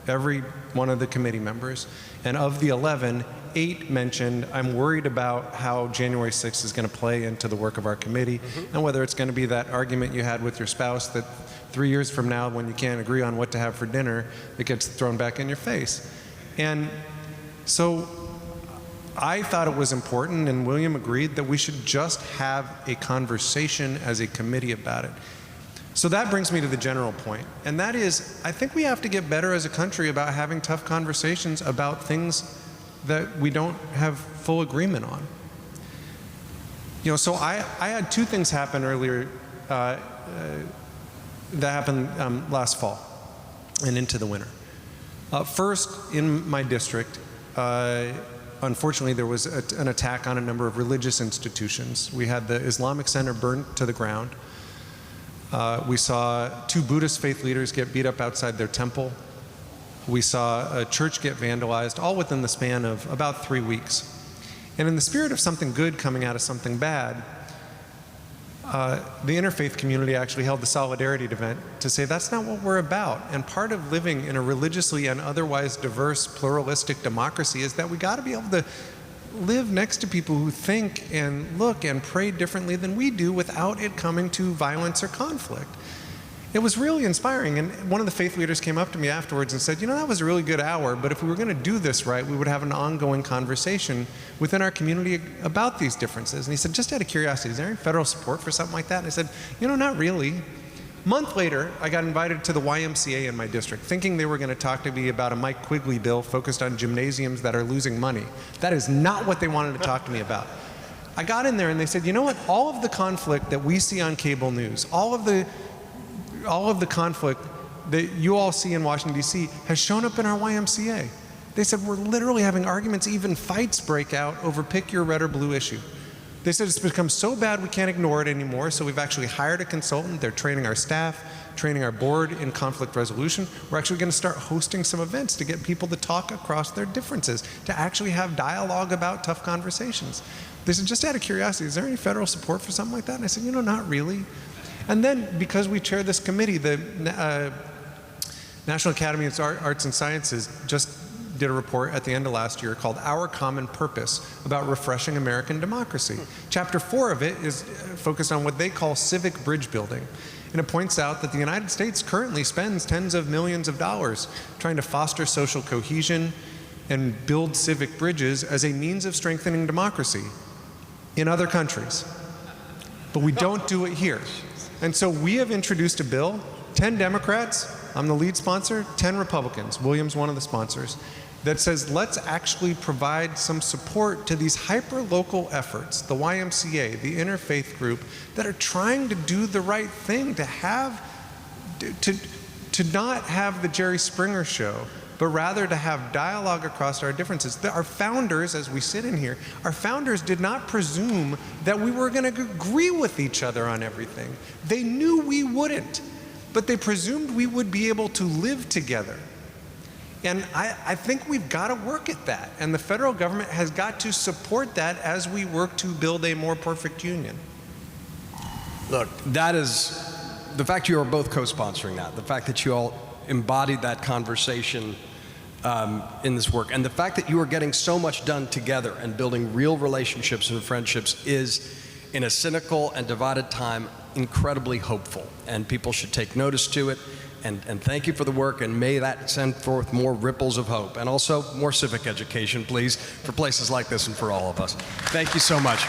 every one of the committee members, and of the 11, 8 mentioned, I'm worried about how January 6th is going to play into the work of our committee, and whether it's going to be that argument you had with your spouse that 3 years from now, when you can't agree on what to have for dinner, it gets thrown back in your face. And so I thought it was important, and William agreed, that we should just have a conversation as a committee about it. So that brings me to the general point, and that is, I think we have to get better as a country about having tough conversations about things that we don't have full agreement on. You know, so I had 2 things happen earlier that happened last fall and into the winter. First, in my district, unfortunately, there was an attack on a number of religious institutions. We had the Islamic Center burned to the ground. We saw 2 Buddhist faith leaders get beat up outside their temple. We saw a church get vandalized, all within the span of about 3 weeks. And in the spirit of something good coming out of something bad, the interfaith community actually held the solidarity event to say that's not what we're about. And part of living in a religiously and otherwise diverse, pluralistic democracy is that we got to be able to live next to people who think and look and pray differently than we do without it coming to violence or conflict. It was really inspiring, and one of the faith leaders came up to me afterwards and said, you know, that was a really good hour, but if we were going to do this right, we would have an ongoing conversation within our community about these differences. And he said, just out of curiosity, is there any federal support for something like that? And I said, you know, not really. A month later, I got invited to the YMCA in my district, thinking they were going to talk to me about a Mike Quigley bill focused on gymnasiums that are losing money. That is not what they wanted to talk to me about. I got in there and they said, you know what, all of the conflict that we see on cable news, all of the conflict that you all see in Washington, D.C. has shown up in our YMCA. They said, we're literally having arguments, even fights break out over pick your red or blue issue. They said it's become so bad we can't ignore it anymore, so we've actually hired a consultant. They're training our staff, training our board in conflict resolution. We're actually going to start hosting some events to get people to talk across their differences, to actually have dialogue about tough conversations. They said, just out of curiosity, is there any federal support for something like that? And I said, you know, not really. And then, because we chair this committee, the National Academy of Arts and Sciences just did a report at the end of last year called Our Common Purpose about refreshing American democracy. Chapter 4 of it is focused on what they call civic bridge building. And it points out that the United States currently spends tens of millions of dollars trying to foster social cohesion and build civic bridges as a means of strengthening democracy in other countries. But we don't do it here. And so we have introduced a bill, 10 Democrats, I'm the lead sponsor, 10 Republicans, William's one of the sponsors, that says let's actually provide some support to these hyper-local efforts, the YMCA, the interfaith group, that are trying to do the right thing, to not have the Jerry Springer show, but rather to have dialogue across our differences. Our founders, as we sit in here, our founders did not presume that we were going to agree with each other on everything. They knew we wouldn't, but they presumed we would be able to live together. And I think we've got to work at that, and the federal government has got to support that as we work to build a more perfect union. Look, that is, the fact you are both co-sponsoring that, the fact that you all embodied that conversation in this work, and the fact that you are getting so much done together and building real relationships and friendships is, in a cynical and divided time, incredibly hopeful, and people should take notice to it. and thank you for the work, and may that send forth more ripples of hope, and also more civic education, please, for places like this and for all of us. Thank you so much.